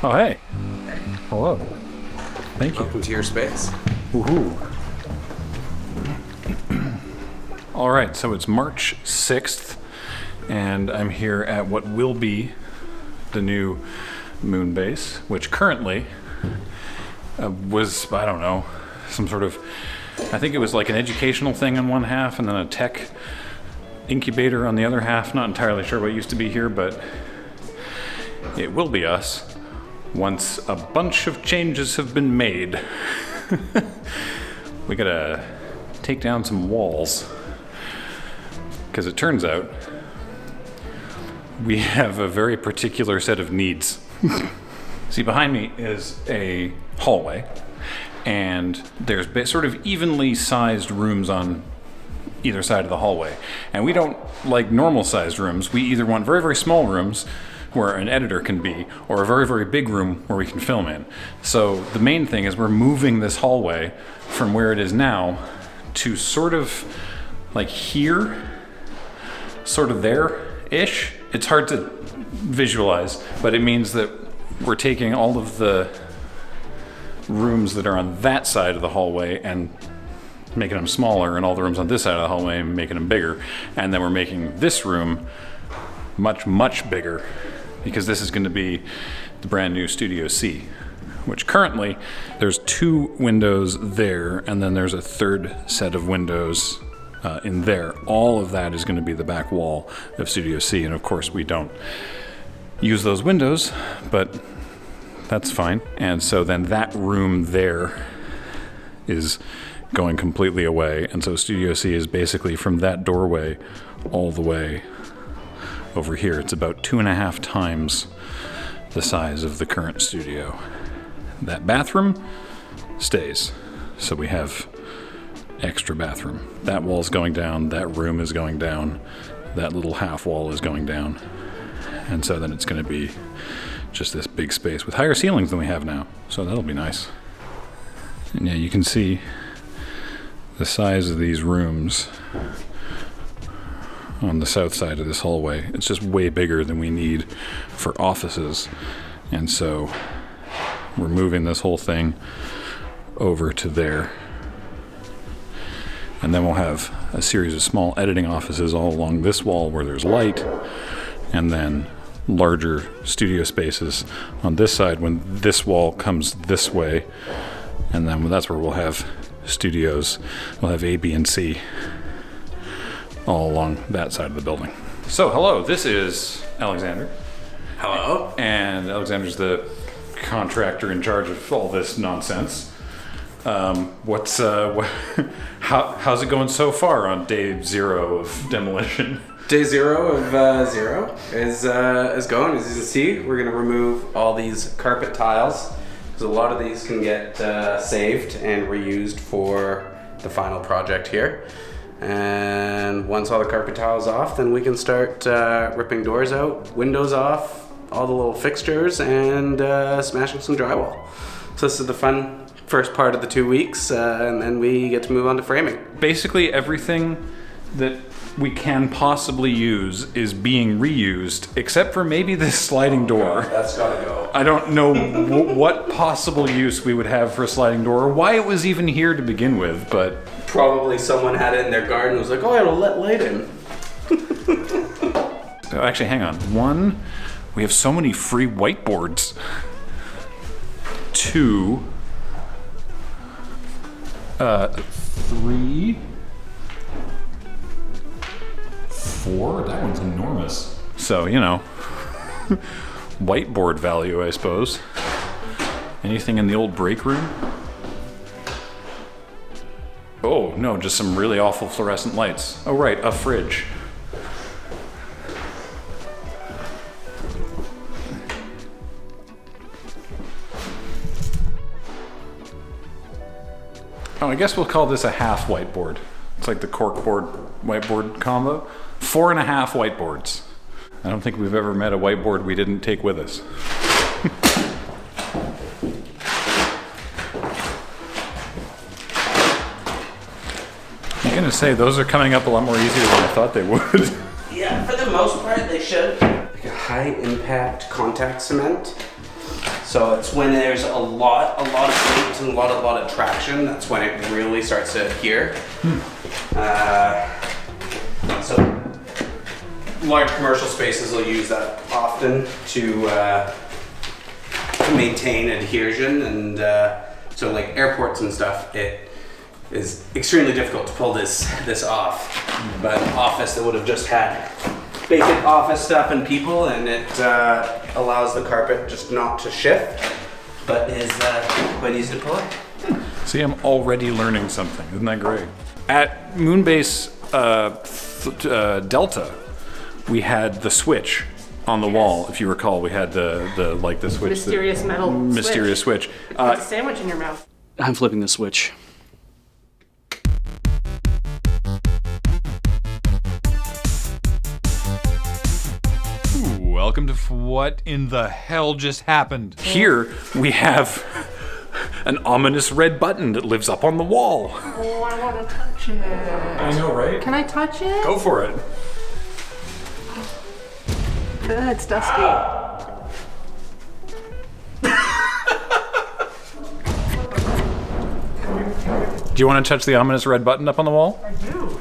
Oh, hey. Hello. Thank you. Welcome to your space. Woohoo. All right, so it's March 6th, and I'm here at what will be the new Moonbase, which currently was, I don't know, some sort of, I think it was like an educational thing on one half and then a tech incubator on the other half. Not entirely sure what used to be here, but it will be us once a bunch of changes have been made. We gotta take down some walls, because it turns out we have a very particular set of needs. See, behind me is a hallway, and there's sort of evenly sized rooms on either side of the hallway. And we don't like normal sized rooms. We either want very, very small rooms where an editor can be, or a very, very big room where we can film in. So the main thing is we're moving this hallway from where it is now to sort of like here, sort of there-ish. It's hard to visualize, but it means that we're taking all of the rooms that are on that side of the hallway and making them smaller, and all the rooms on this side of the hallway and making them bigger. And then we're making this room much, much bigger, because this is going to be the brand new Studio C, which currently there's 2 windows there, and then there's a third set of windows in there. All of that is going to be the back wall of Studio C, and of course we don't use those windows, but that's fine. And so then that room there is going completely away, and so Studio C is basically from that doorway all the way over here. It's about 2.5 times the size of the current studio. That bathroom stays, so we have extra bathroom. That wall's going down, that room is going down, that little half wall is going down, and so then it's going to be just this big space with higher ceilings than we have now, so that'll be nice. And yeah, you can see the size of these rooms on the south side of this hallway. It's just way bigger than we need for offices, and so we're moving this whole thing over to there, and then we'll have a series of small editing offices all along this wall where there's light, and then larger studio spaces on this side when this wall comes this way, and then that's where we'll have studios. We'll have A, B, and C all along that side of the building. So hello, this is Alexander. Hello. And Alexander's the contractor in charge of all this nonsense. How's it going so far on day 0 of demolition? Day 0 of 0 is going. As you can see, we're going to remove all these carpet tiles, because a lot of these can get saved and reused for the final project here. And once all the carpet tiles off, then we can start ripping doors out, windows off, all the little fixtures, and smashing some drywall. So this is the fun first part of the 2 weeks, and then we get to move on to framing. Basically everything that we can possibly use is being reused, except for maybe this sliding door. That's gotta go. I don't know what possible use we would have for a sliding door, or why it was even here to begin with, but Probably someone had it in their garden and was like, oh, it'll let light in. Oh, actually, hang on. 1, we have so many free whiteboards. 2, 3, 4. That one's enormous. So, you know, whiteboard value, I suppose. Anything in the old break room? Oh, no, just some really awful fluorescent lights. Oh, right, a fridge. Oh, I guess we'll call this a half whiteboard. It's like the corkboard whiteboard combo. 4.5 whiteboards. I don't think we've ever met a whiteboard we didn't take with us. I'm gonna say those are coming up a lot more easier than I thought they would. Yeah, for the most part, they should. Like a high impact contact cement. So it's when there's a lot of weight and a lot of traction, that's when it really starts to adhere. So large commercial spaces will use that often to maintain adhesion, and so like airports and stuff, it is extremely difficult to pull this off. But office that would have just had basic office stuff and people, and it allows the carpet just not to shift, but is quite easy to pull it. See, I'm already learning something. Isn't that great? At Moonbase Delta, we had the switch on the wall. If you recall, we had the switch. Mysterious metal mysterious switch. It's a sandwich in your mouth. I'm flipping the switch. Welcome to what in the hell just happened? Here we have an ominous red button that lives up on the wall. Oh, I want to touch it. I know, right? Can I touch it? Go for it. It's dusty. Do you want to touch the ominous red button up on the wall? I do.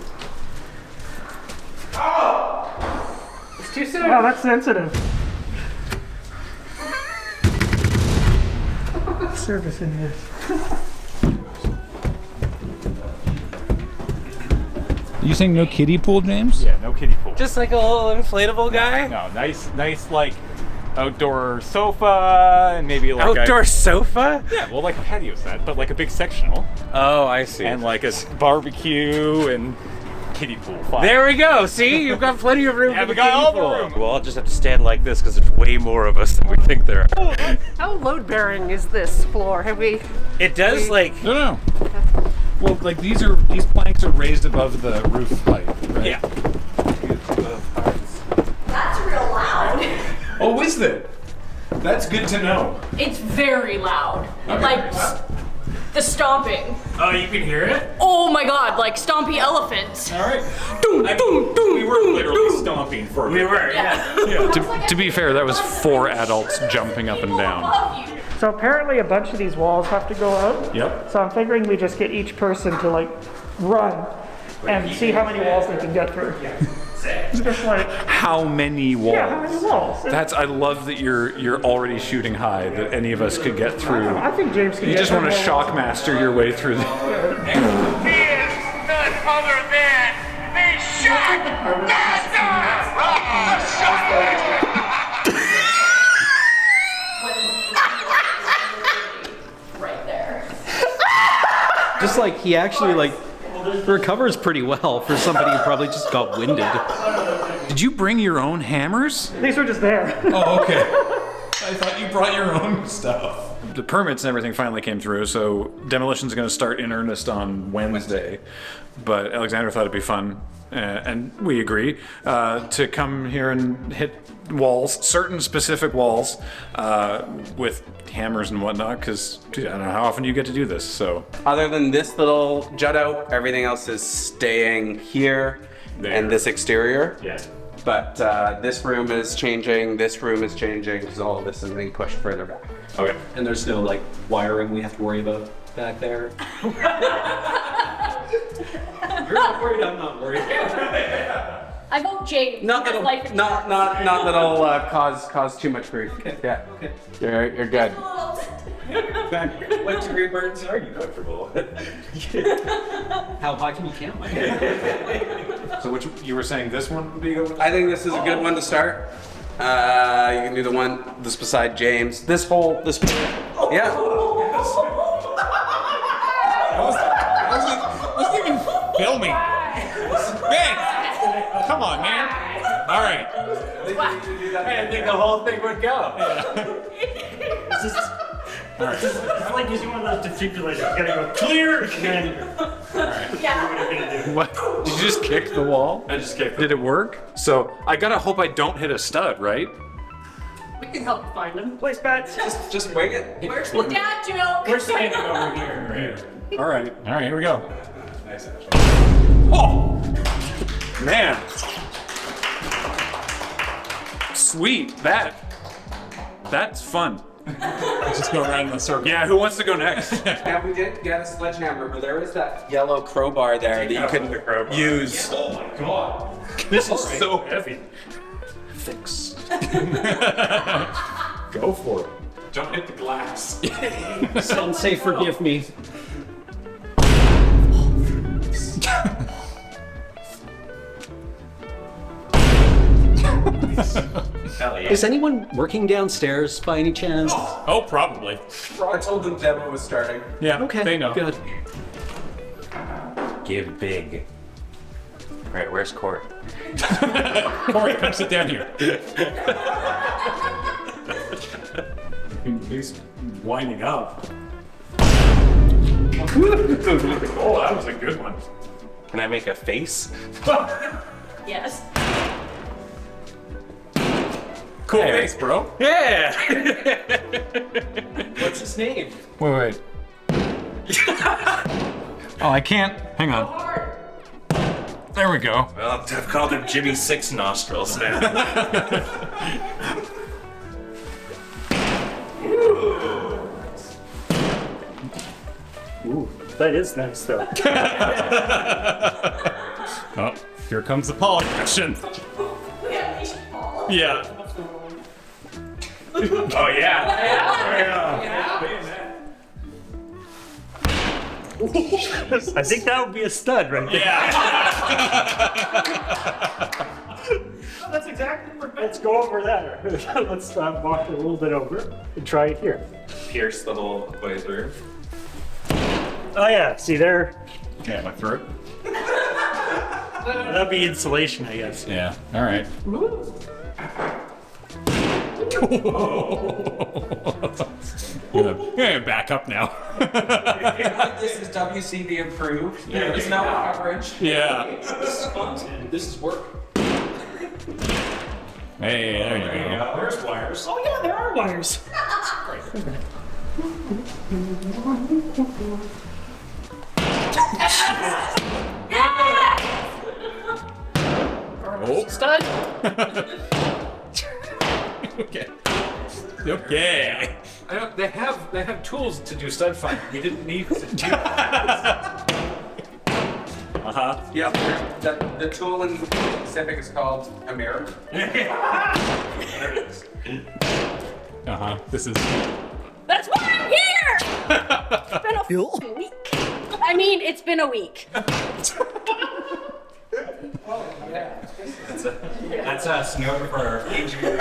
It's too soon. Wow, that's sensitive. Service in here. You saying no kiddie pool, James? Yeah, no kiddie pool. Just like a little inflatable guy? No, nice like outdoor sofa and maybe like Outdoor sofa? Yeah, well, like a patio set, but like a big sectional Oh, I see. and like a barbecue and kiddie pool. Fine. There we go. See, you've got plenty of room Yeah, for the we got kiddie all the pool. room. Well, I'll just have to stand like this because there's way more of us than we think there are. How load bearing is this floor? Have we? It does like No. Well, like these planks are raised above the roof height, right? Yeah. That's real loud. Oh, is it? That's good to know. It's very loud. Like the stomping. Oh, you can hear it? Oh my god, like stompy elephants. All right. We were literally stomping for a we minute. were. Yeah. To be fair, that was 4 adults jumping up and down. Love you. So apparently a bunch of these walls have to go out. Yep. So I'm figuring we just get each person to like run and see how many walls they can get through. Just like, How many walls? yeah, how many walls? I love that you're already shooting high, that any of us could get through. I think James can You get just want to through more walls. shockmaster your way through the... He is none other than the Shockmaster! Right there. Just like he actually like recovers pretty well for somebody who probably just got winded. Did you bring your own hammers? These were just there. Oh, okay. I thought you brought your own stuff. The permits and everything finally came through, so demolition's going to start in earnest on Wednesday. But Alexander thought it'd be fun, and we agree, to come here and hit walls, certain specific walls, with hammers and whatnot, because I don't know how often you get to do this, so. Other than this little jut out, everything else is staying here and this exterior. Yeah. But this room is changing, this room is changing, because all of this is being pushed further back. Okay. And there's no like wiring we have to worry about back there. You're not worried, I'm not worried. I vote James. Not That's that'll, life not that'll cause too much grief. Yeah. Okay. You're good. What degree burdens are you comfortable? How high can you count? So which, you were saying this one would be a good one? I think this is a good one to start. You can do the one this beside James. Yeah. Wasn't even filming. Man, come on, man. All right. I think the whole thing would go. It's like using one of those defibrillators. You gotta go clear, and then Yeah. What? Did you just kick the wall? I just kicked Did it work? So I gotta hope I don't hit a stud, right? We can help find them. Place bets. Just wing it. Where's the dad joke? we're standing over here. All right. All right, here we go. Oh! Man. Sweet. That's fun. Let's just go around in the circle. Yeah, who wants to go next? And we did get a sledgehammer, but there is that yellow crowbar there that you can use. Oh my god. This is so Heavy. fix. Go for it. Don't hit the glass. Sensei, forgive me. Hell yeah. Is anyone working downstairs by any chance? Oh, probably. I told them demo was starting. Yeah, Okay, they know. good. Give big. Right, where's Court? Corey, come sit down here. He's winding up. Oh, that was a good one. Can I make a face? Yes. Cool face, bro. Yeah! What's his name? Wait. Oh, I can't. Hang on. There we go. Well, I've called him Jimmy Six Nostrils now. Ooh, that is nice though. Oh, here comes the pollen action. Yeah. Oh, yeah. I think that would be a stud right there. That's exactly what we're. Let's go over there. Let's walk a little bit over and try it here. Pierce the whole way through. Oh yeah, see there? Yeah, my throat. That'd be insulation, I guess. Yeah, all right. I'm gonna back up now. This is WCB approved. There is no coverage. Yeah. This is work. Hey, there you go. There's wires. Oh yeah, there are wires. Oh. Stud. Okay. Okay. They have tools to do stud finding. We didn't need to do Yep. The tool in specific is called a mirror. This is. That's why I'm here! It's been a f***ing week. I mean, it's been a week. That's us, known for our aging.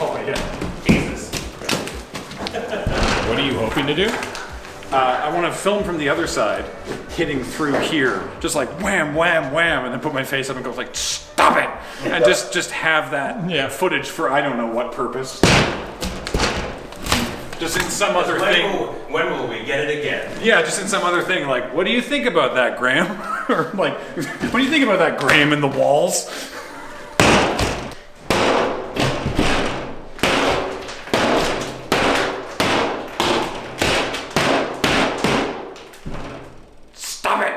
Oh yeah. Jesus. What are you hoping to do? I want to film from the other side, hitting through here, just like wham, wham, wham, and then put my face up and go like, stop it, and just have that footage for I don't know what purpose. Just in some other thing. When will we get it again? Yeah, just in some other thing. Like, what do you think about that, Graham? Or like, what do you think about that, Graham, in the walls? Stop it!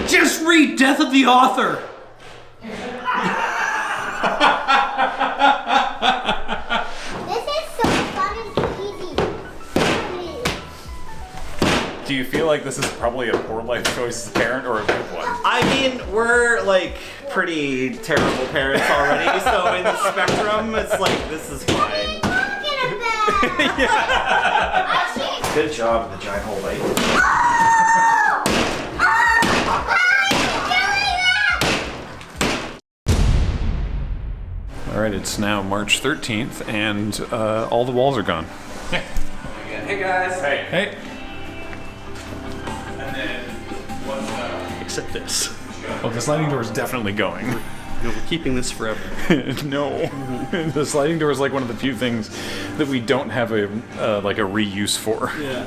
Just read Death of the Author. This is so fun and easy. Do you feel like this is probably a poor life choice as a parent or a good one? I mean, we're like pretty terrible parents already, so in the spectrum, it's like, this is fine. Good job, the giant hole light. All right, it's now March 13th, and all the walls are gone. Hey guys. Hey. And then, what's Except this. Well, the sliding door is definitely going. No, we're keeping this forever. No, the sliding door is like one of the few things that we don't have a like a reuse for. Yeah.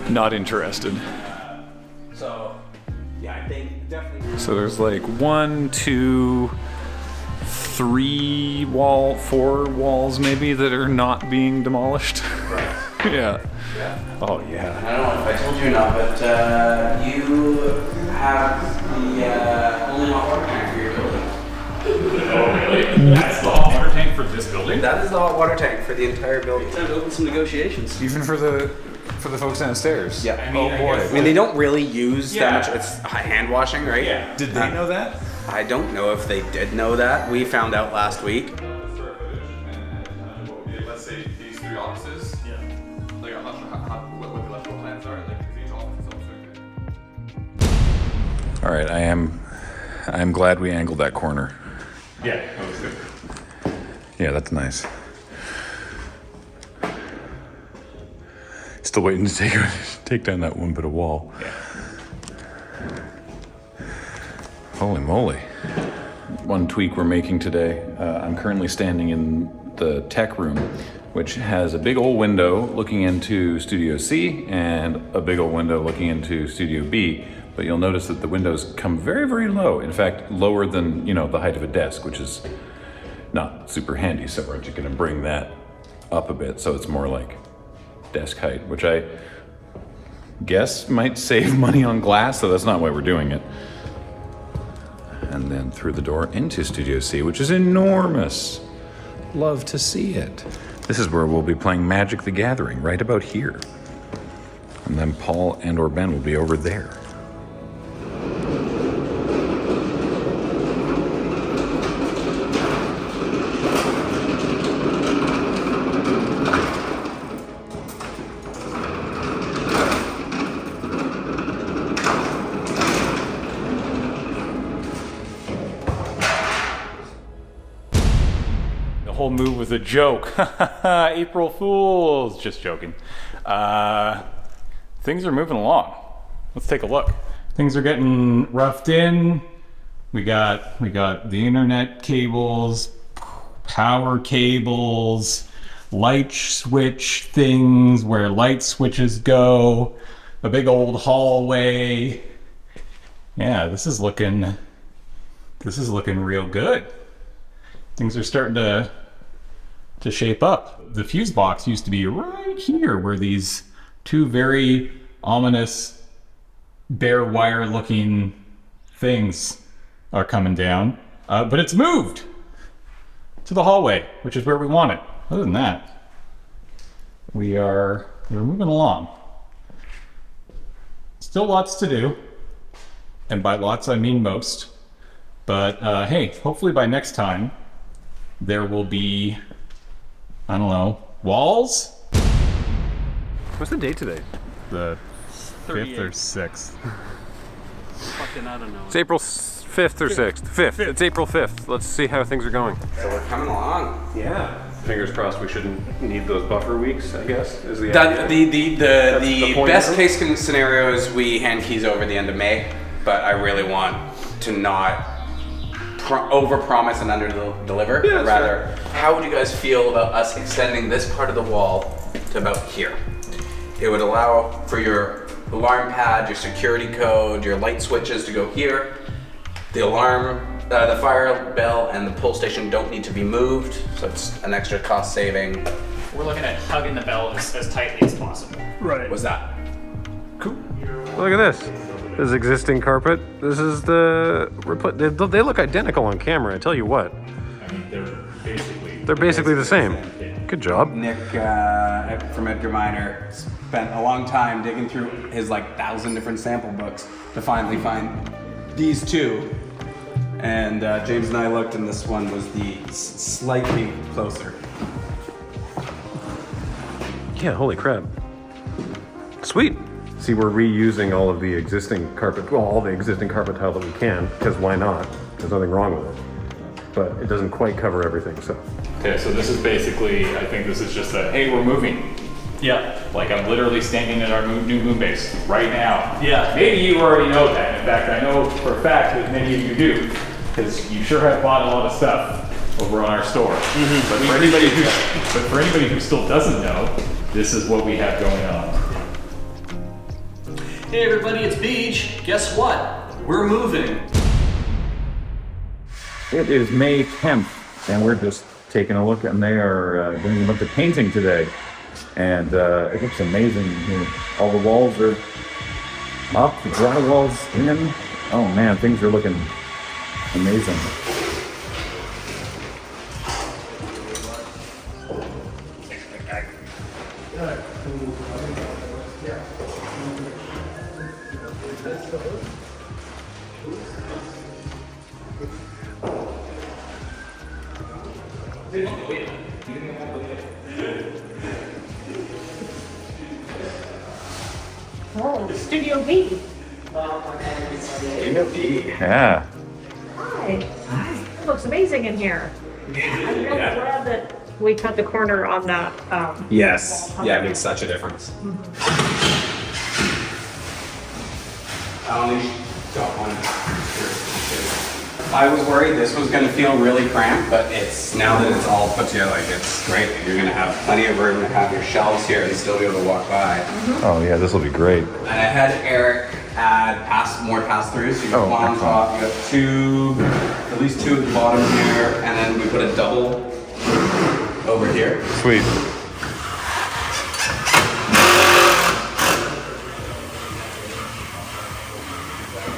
Not interested. So there's like 1, 2, 3 4 walls maybe that are not being demolished. Right. Yeah. Yeah. Oh yeah. I don't know if I told you or not, but you have the only hot water tank for your building. Oh really? That's the hot water tank for this building? That is the hot water tank for the entire building. Time to open some negotiations. Even for the folks downstairs. Yeah. I mean, oh boy. I mean, they don't really use that much. It's hand washing, right? Yeah. Did they know that? I don't know if they did know that. We found out last week. Let's say these 3 offices. Yeah. Like, I'm not sure what the electrical plans are. Like, these offices also. All right, I'm glad we angled that corner. Yeah, that was good. Yeah, that's nice. Still waiting to take down that one bit of wall. Yeah. Holy moly. One tweak we're making today, I'm currently standing in the tech room, which has a big old window looking into Studio C and a big old window looking into Studio B. But you'll notice that the windows come very, very low. In fact, lower than, the height of a desk, which is not super handy. So we're just gonna bring that up a bit so it's more like desk height, which I guess might save money on glass, so that's not why we're doing it. And then through the door into Studio C, which is enormous. Love to see it. This is where we'll be playing Magic the Gathering, right about here. And then Paul and or Ben will be over there. Whole move was a joke. April Fools. Just joking. Things are moving along. Let's take a look. Things are getting roughed in. We got the internet cables, power cables, light switch things where light switches go, a big old hallway. Yeah, this is looking real good. Things are starting to shape up. The fuse box used to be right here where these 2 very ominous bare wire looking things are coming down, but it's moved to the hallway, which is where we want it. Other than that, we're moving along. Still lots to do, and by lots I mean most, but hey, hopefully by next time there will be, I don't know, walls? What's the date today? The 5th or 6th. Fucking, I don't know. It's April 5th or 6th? 5th. It's April 5th. Let's see how things are going. So we're coming along. Yeah. Fingers crossed we shouldn't need those buffer weeks, I guess, is the The point, best isn't it? case scenario is we hand keys over the end of May, but I really want to not over-promise and under-deliver. Yeah, Rather, how would you guys feel about us extending this part of the wall to about here? It would allow for your alarm pad, your security code, your light switches to go here. The alarm, the fire bell, and the pull station don't need to be moved, so it's an extra cost saving. We're looking at hugging the bell as tightly as possible. Right. What's that? Look at this. This is existing carpet. This is the... They look identical on camera, I tell you what. I mean, They're basically the same. Good job. Nick from Edgar Miner spent a long time digging through his 1,000 different sample books to finally find these 2. And James and I looked, and this one was the slightly closer. Yeah, holy crap. Sweet. See, we're reusing all of the existing carpet, all the existing carpet tile that we can, because why not? There's nothing wrong with it. But it doesn't quite cover everything, so. Okay, so this is basically, I think this is just a, hey, we're moving. Yeah. Like I'm literally standing in our new Moonbase right now. Yeah. Maybe you already know that. In fact, I know for a fact that many of you do, because you sure have bought a lot of stuff over on our store. Mm-hmm. But for anybody who still doesn't know, this is what we have going on. Hey everybody, it's Beach. Guess what? We're moving. It is May 10th, and we're just taking a look, and they are doing a bunch of painting today. And it looks amazing. You know, all the walls are up, the drywall's in. Oh man, things are looking amazing. Oh, Studio B. Yeah. Hi. It looks amazing in here. I'm really glad that we cut the corner on that. Yes. Yeah, it makes such a difference. I only got one. I was worried this was going to feel really cramped, but it's now that it's all put together, like it's great. You're going to have plenty of room to have your shelves here and still be able to walk by. Oh yeah, this will be great. And I had Eric add more pass-throughs. So you got one on top, you got two, at least two at the bottom here, and then we put a double over here. Sweet.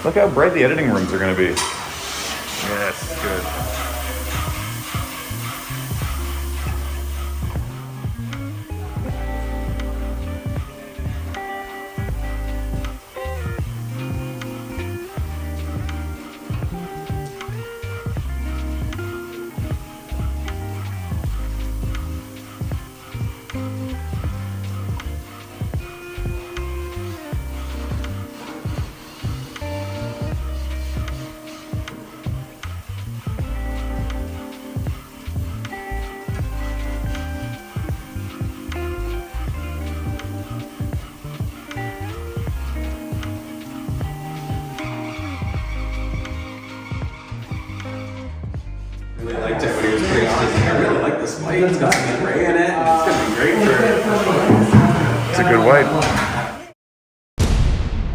Look how bright the editing rooms are going to be. Yes, good. Really liked it when he was putting on. I really like this white. It's got some gray in it. It's gonna be great for. It's a good white.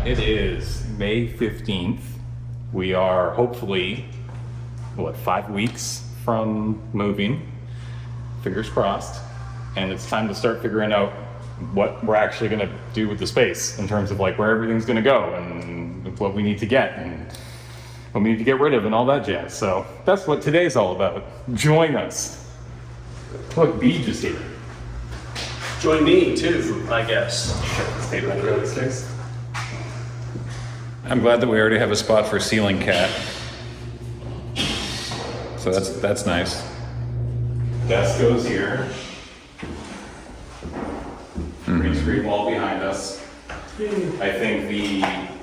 It is May 15th. We are hopefully, 5 weeks from moving. Fingers crossed. And it's time to start figuring out what we're actually gonna do with the space in terms of like where everything's gonna go and what we need to get and what we need to get rid of and all that jazz. So that's what today's all about. Join us. Look, Beej is here. Join me too, I guess. I'm glad that we already have a spot for ceiling cat. So that's nice. Desk goes here. Green screen wall behind us. I think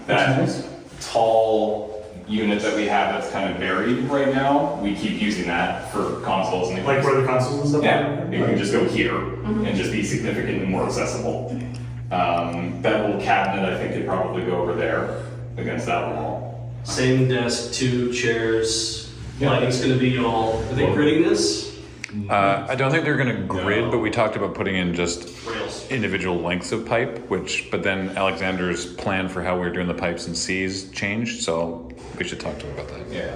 that tall unit that we have that's kind of buried right now, we keep using that for consoles and Like where the consoles and stuff yeah, are? it can just go here and just be significantly more accessible. That little cabinet I think could probably go over there against that wall. Same desk, 2 chairs. Lighting's gonna be all, are they gridding this? I don't think they're gonna grid, but we talked about putting in just Rails. individual lengths of pipe, but then Alexander's plan for how we're doing the pipes and Cs changed, so we should talk to him about that. Yeah.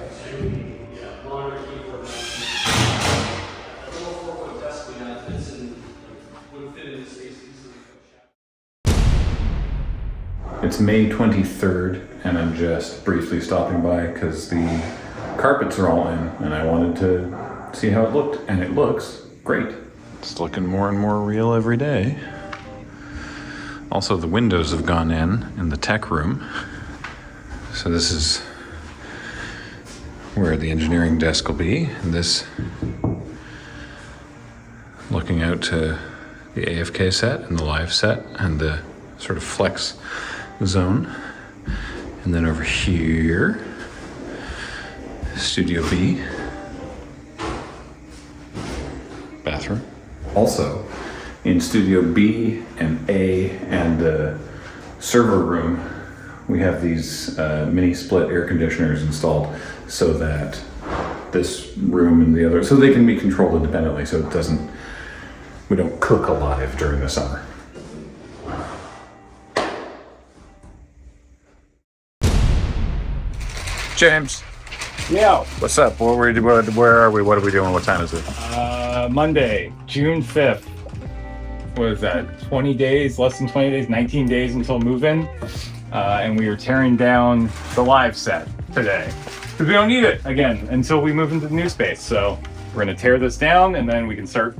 It's May 23rd, and I'm just briefly stopping by because the carpets are all in, and I wanted to see how it looked, and it looks great. It's looking more and more real every day. Also, the windows have gone in the tech room. So this is where the engineering desk will be, and this looking out to the AFK set and the live set and the sort of flex zone. And then over here, Studio B, bathroom. Also, in Studio B and A and the server room, we have these mini split air conditioners installed so that this room and the other, so they can be controlled independently, so it doesn't, we don't cook alive during the summer. James, Yeah. What's up? Where are we? What are we doing? What time is it? Monday, June 5th. What is that? 20 days, less than 20 days, 19 days until move-in. And we are tearing down the live set today. Because we don't need it, again, until we move into the new space. So we're gonna tear this down and then we can start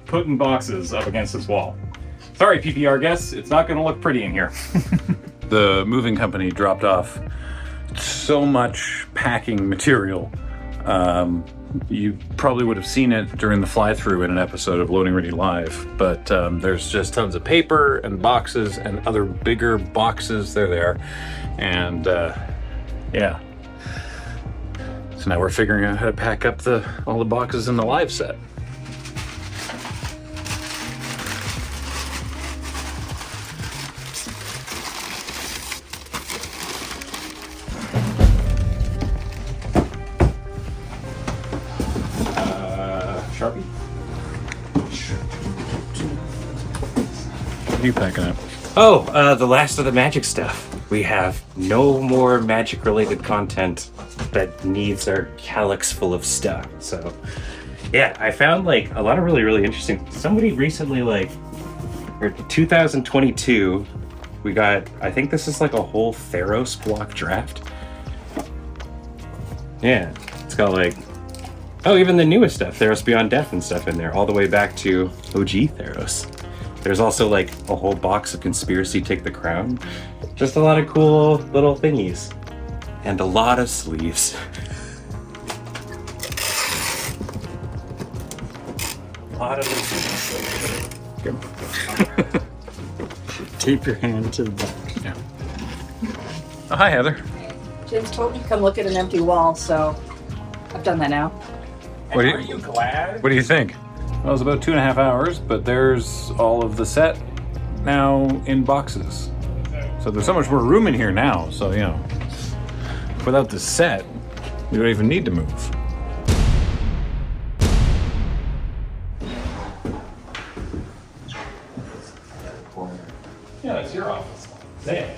putting boxes up against this wall. Sorry, PPR guests, it's not gonna look pretty in here. The moving company dropped off so much packing material. You probably would have seen it during the fly-through in an episode of Loading Ready Live, but there's just tons of paper and boxes and other bigger boxes. They're there. And yeah. So now we're figuring out how to pack up all the boxes in the live set. Sharpie? What are you packing up? Oh, the last of the magic stuff. We have no more magic related content that needs our calyx full of stuff. So yeah, I found like a lot of really interesting. Somebody recently, like, for 2022, we got, I think this is like a whole Theros block draft. Yeah, it's got like, oh, even the newest stuff, Theros Beyond Death and stuff in there, all the way back to OG Theros. There's also like a whole box of Conspiracy Take the Crown. Just a lot of cool little thingies. And a lot of sleeves. A lot of sleeves. Tape your hand to the box. Yeah. Oh, hi, Heather. Jim's told me to come look at an empty wall, so I've done that now. What Are you glad? What do you think? Well, it was about 2.5 hours, but there's all of the set now in boxes. So there's so much more room in here now, so, you know, without the set, we don't even need to move. Yeah, it's your office. There.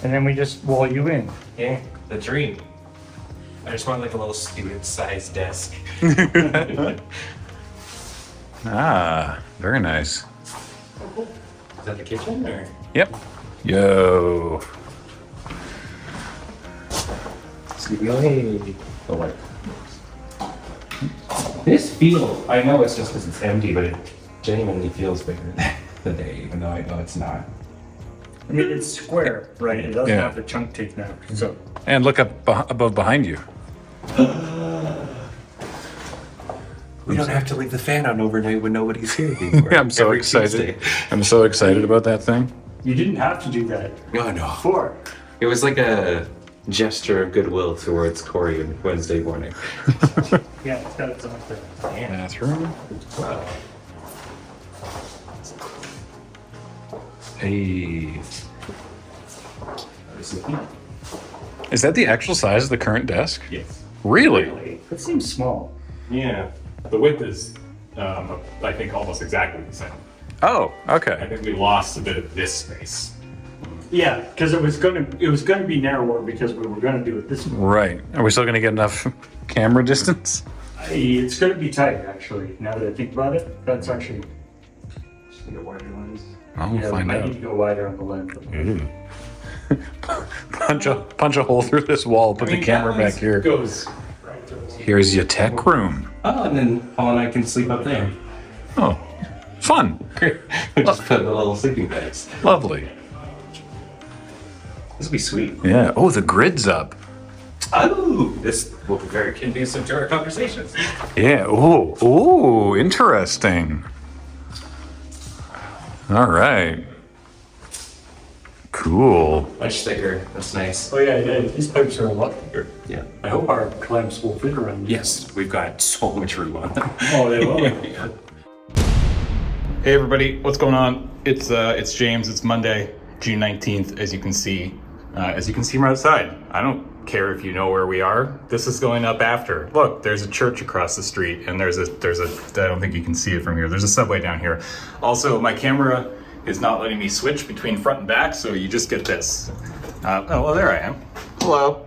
And then we just wall you in. Yeah, the dream. I just want like a little student-sized desk. Ah, very nice. Is that the kitchen or? Yep. Yo. Sleepy away. Oh, wait. This feels, I know it's just because it's empty, but it genuinely feels bigger than the day, even though I know it's not. I mean, it's square, right? It doesn't have the chunk taken out. So. And look up above behind you. We don't have to leave the fan on overnight when nobody's here anymore. I'm so excited. Tuesday. I'm so excited about that thing. You didn't have to do that. Oh, no. Before. It was like a gesture of goodwill towards Corey on Wednesday morning. Yeah, it's got its own thing. Bathroom. Wow. Hey. Is that the actual size of the current desk? Yes. Really? It seems small. Yeah. The width is, I think, almost exactly the same. Oh, okay. I think we lost a bit of this space. Yeah, because it was gonna be narrower because we were gonna do it this way. Right. Are we still going to get enough camera distance? It's gonna be tight, actually. Now that I think about it, that's actually just need a wider lens. Oh, we'll Yeah, find we might out. need to go wider on the lens. Punch a hole through this wall. Put the camera back here. Goes. Here's your tech room. Oh, and then Paul and I can sleep up there. Oh, fun. Great. We just put the little sleeping bags. Lovely. This will be sweet. Yeah. Oh, the grid's up. Oh, this will be very conducive to our conversations. Yeah. Oh, oh, interesting. All right. Cool. Much thicker. That's nice. Oh yeah, these pipes are a lot bigger. Yeah. I hope our clamps will fit around these. Yes, we've got so much room on them. Oh, they will. Hey everybody, what's going on? It's James. It's Monday, June 19th. As you can see from outside. I don't care if you know where we are. This is going up after. Look, there's a church across the street, and there's a. I don't think you can see it from here. There's a subway down here. Also, my camera is not letting me switch between front and back, so you just get this. Oh well, there I am. Hello.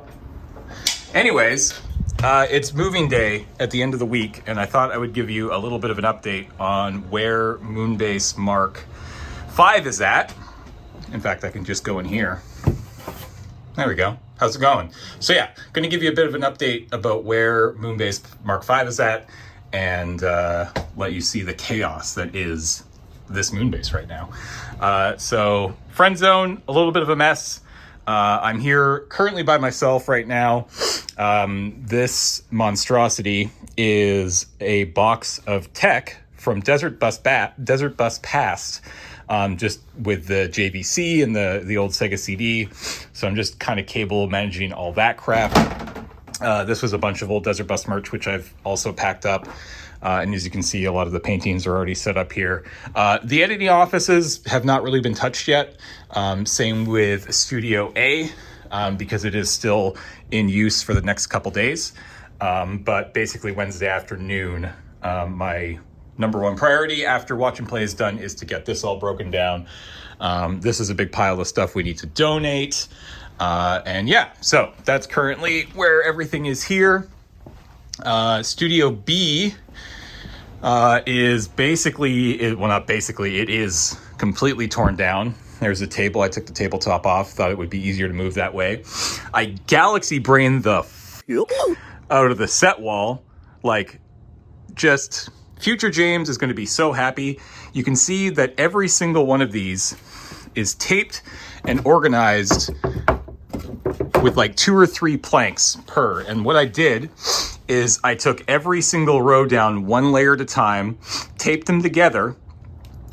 Anyways, it's moving day at the end of the week, and I thought I would give you a little bit of an update on where Moonbase MkVI is at. In fact, I can just go in here. There we go. How's it going? So yeah, going to give you a bit of an update about where Moonbase MkVI is at, and let you see the chaos that is this Moonbase right now. So friend zone, a little bit of a mess. I'm here currently by myself right now. This monstrosity is a box of tech from Desert Bus Past, just with the JVC and the old Sega CD. So I'm just kind of cable managing all that crap. This was a bunch of old Desert Bus merch, which I've also packed up. And as you can see, a lot of the paintings are already set up here. The editing offices have not really been touched yet. Same with Studio A, because it is still in use for the next couple days. But basically Wednesday afternoon, my number one priority after Watch and Play is done is to get this all broken down. This is a big pile of stuff we need to donate. And yeah, so that's currently where everything is here. Studio B is basically, well, not basically, it is completely torn down. There's a table. I took the tabletop off, thought it would be easier to move that way. I galaxy brained the out of the set wall. Like, just future James is going to be so happy. You can see that every single one of these is taped and organized with like 2 or 3 planks per. And what I did is I took every single row down one layer at a time, taped them together,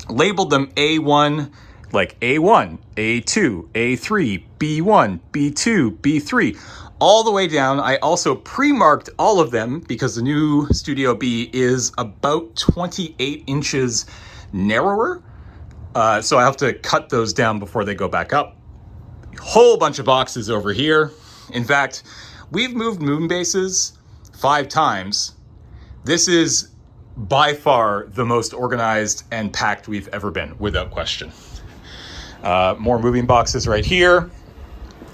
labeled them A1, like A1, A2, A3, B1, B2, B3, all the way down. I also pre-marked all of them because the new Studio B is about 28 inches narrower. So I have to cut those down before they go back up. Whole bunch of boxes over here. In fact, we've moved Moonbases 5 times. This is by far the most organized and packed we've ever been, without question. More moving boxes right here.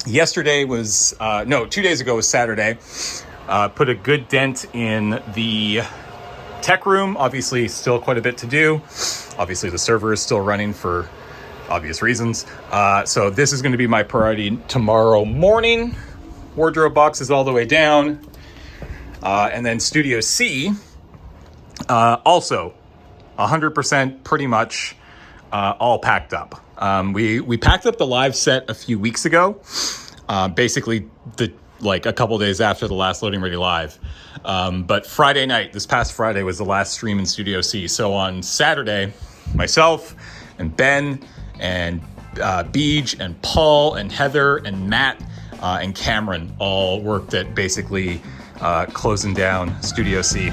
Yesterday was, 2 days ago was Saturday. Put a good dent in the tech room. Obviously, still quite a bit to do. Obviously, the server is still running for obvious reasons. So this is going to be my priority tomorrow morning. Wardrobe box is all the way down. And then Studio C, also 100% pretty much all packed up. We packed up the live set a few weeks ago, basically a couple days after the last Loading Ready Live. But Friday night, this past Friday, was the last stream in Studio C. So on Saturday, myself and Ben and Beej and Paul and Heather and Matt and Cameron all worked at basically closing down Studio C.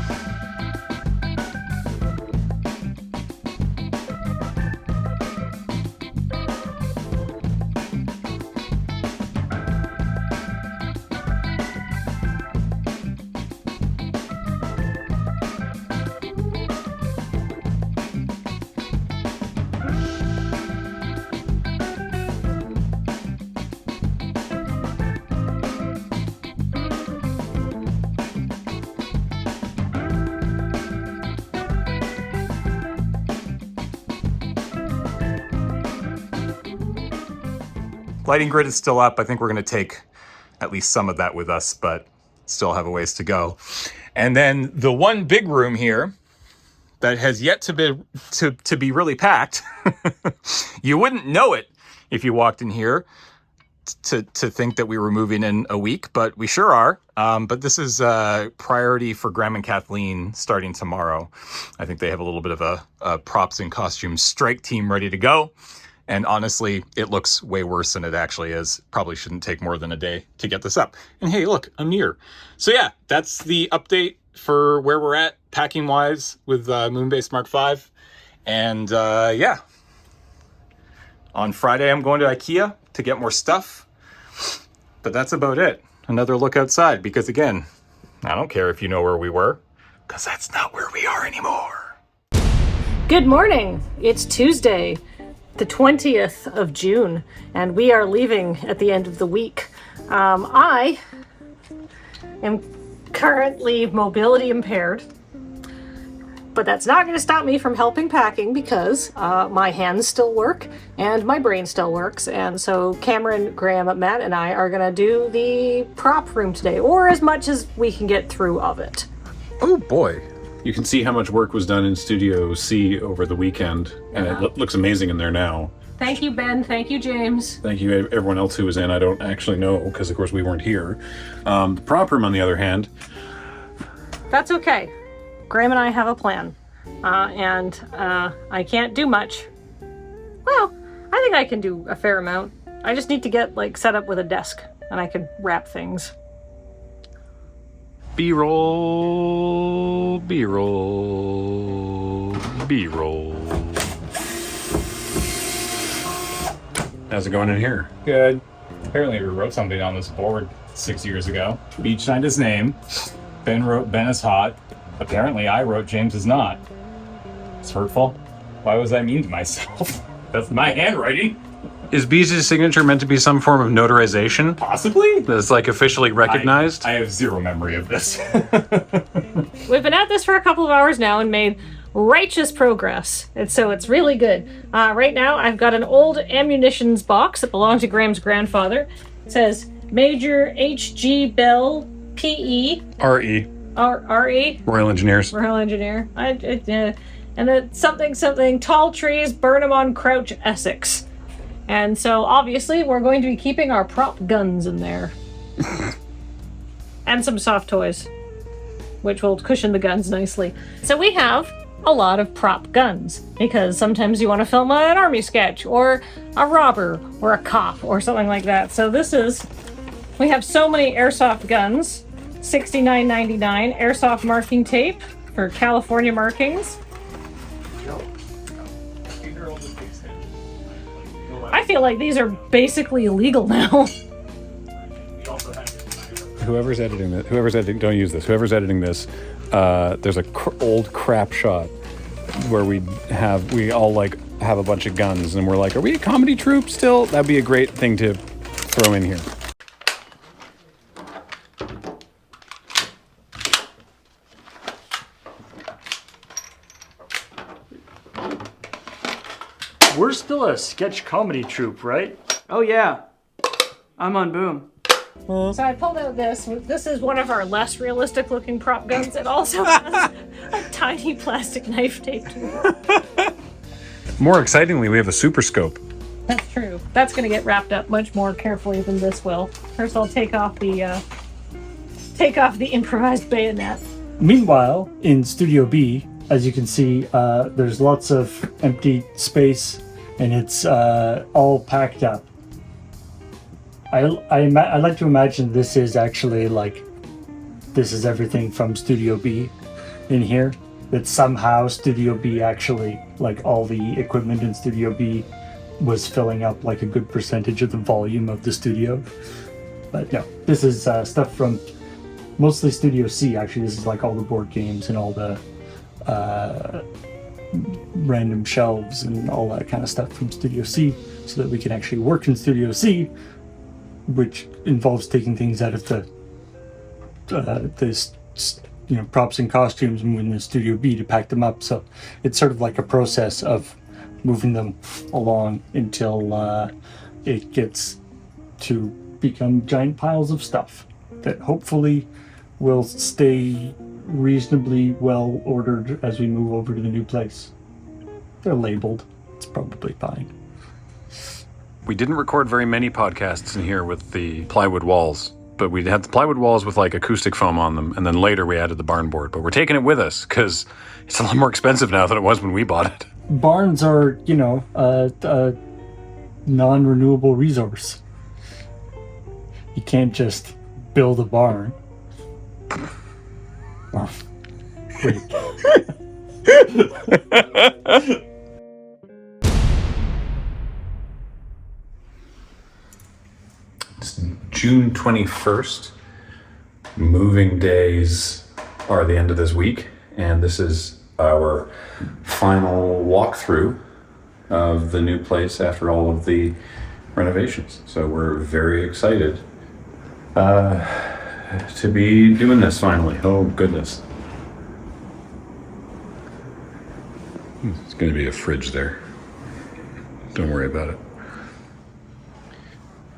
Lighting grid is still up. I think we're going to take at least some of that with us, but still have a ways to go. And then the one big room here that has yet to be really packed. You wouldn't know it if you walked in here to think that we were moving in a week, but we sure are. But this is priority for Graham and Kathleen starting tomorrow. I think they have a little bit of a props and costumes strike team ready to go. And honestly, it looks way worse than it actually is. Probably shouldn't take more than a day to get this up. And hey, look, I'm near. So yeah, that's the update for where we're at packing wise with Moonbase MkVI. And yeah, on Friday, I'm going to IKEA to get more stuff. But that's about it. Another look outside, because again, I don't care if you know where we were, because that's not where we are anymore. Good morning. It's Tuesday, the 20th of June, and we are leaving at the end of the week. I am currently mobility impaired. But that's not going to stop me from helping packing because my hands still work and my brain still works. And so Cameron, Graham, Matt, and I are going to do the prop room today, or as much as we can get through of it. Oh boy. You can see how much work was done in Studio C over the weekend, and it looks amazing in there now. Thank you, Ben. Thank you, James. Thank you, everyone else who was in. I don't actually know, because of course we weren't here. The prop room, on the other hand... That's okay. Graham and I have a plan, and I can't do much. Well, I think I can do a fair amount. I just need to get set up with a desk, and I can wrap things. B-roll, B-roll, B-roll. How's it going in here? Good. Apparently we wrote something on this board 6 years ago. Beach signed his name. Ben wrote Ben is hot. Apparently I wrote James is not. It's hurtful. Why was I mean to myself? That's my handwriting. Is Bee's signature meant to be some form of notarization? Possibly. That's officially recognized? I have zero memory of this. We've been at this for a couple of hours now and made righteous progress. And so it's really good. Right now I've got an old ammunitions box that belonged to Graham's grandfather. It says Major H.G. Bell, P.E. R.E. R.E. Royal Engineers. Royal Engineer. And then something, tall trees, Burnham on Crouch, Essex. And so obviously we're going to be keeping our prop guns in there. And some soft toys, which will cushion the guns nicely. So we have a lot of prop guns, because sometimes you want to film an army sketch, or a robber, or a cop, or something like that. So we have so many airsoft guns, $69.99, airsoft marking tape for California markings. I feel like these are basically illegal now. Whoever's editing this, don't use this. Whoever's editing this, there's a old crap shot where we all have a bunch of guns, and we're like, are we a comedy troupe still? That'd be a great thing to throw in here. We're still a sketch comedy troupe, right? Oh yeah, I'm on Boom. So I pulled out this. This is one of our less realistic looking prop guns. It also has a tiny plastic knife taped to it. More excitingly, we have a super scope. That's true. That's going to get wrapped up much more carefully than this will. First I'll take off the improvised bayonet. Meanwhile, in Studio B, as you can see, there's lots of empty space, and it's all packed up. I like to imagine this is actually this is everything from Studio B in here. That somehow Studio B actually, all the equipment in Studio B was filling up a good percentage of the volume of the studio. But no, this is stuff from mostly Studio C. Actually, this is all the board games and all the random shelves and all that kind of stuff from Studio C, so that we can actually work in Studio C, which involves taking things out of the props and costumes and moving to Studio B to pack them up. So it's sort of like a process of moving them along until it gets to become giant piles of stuff that hopefully will stay reasonably well ordered as we move over to the new place. They're labeled. It's probably fine. We didn't record very many podcasts in here with the plywood walls, but we had the plywood walls with acoustic foam on them, and then later we added the barn board. But we're taking it with us because it's a lot more expensive now than it was when we bought it. Barns are, a non-renewable resource. You can't just build a barn. Oh, wait. It's June 21st. Moving days are the end of this week, and this is our final walkthrough of the new place after all of the renovations. So we're very excited. to be doing this finally. Oh goodness. It's going to be a fridge there. Don't worry about it.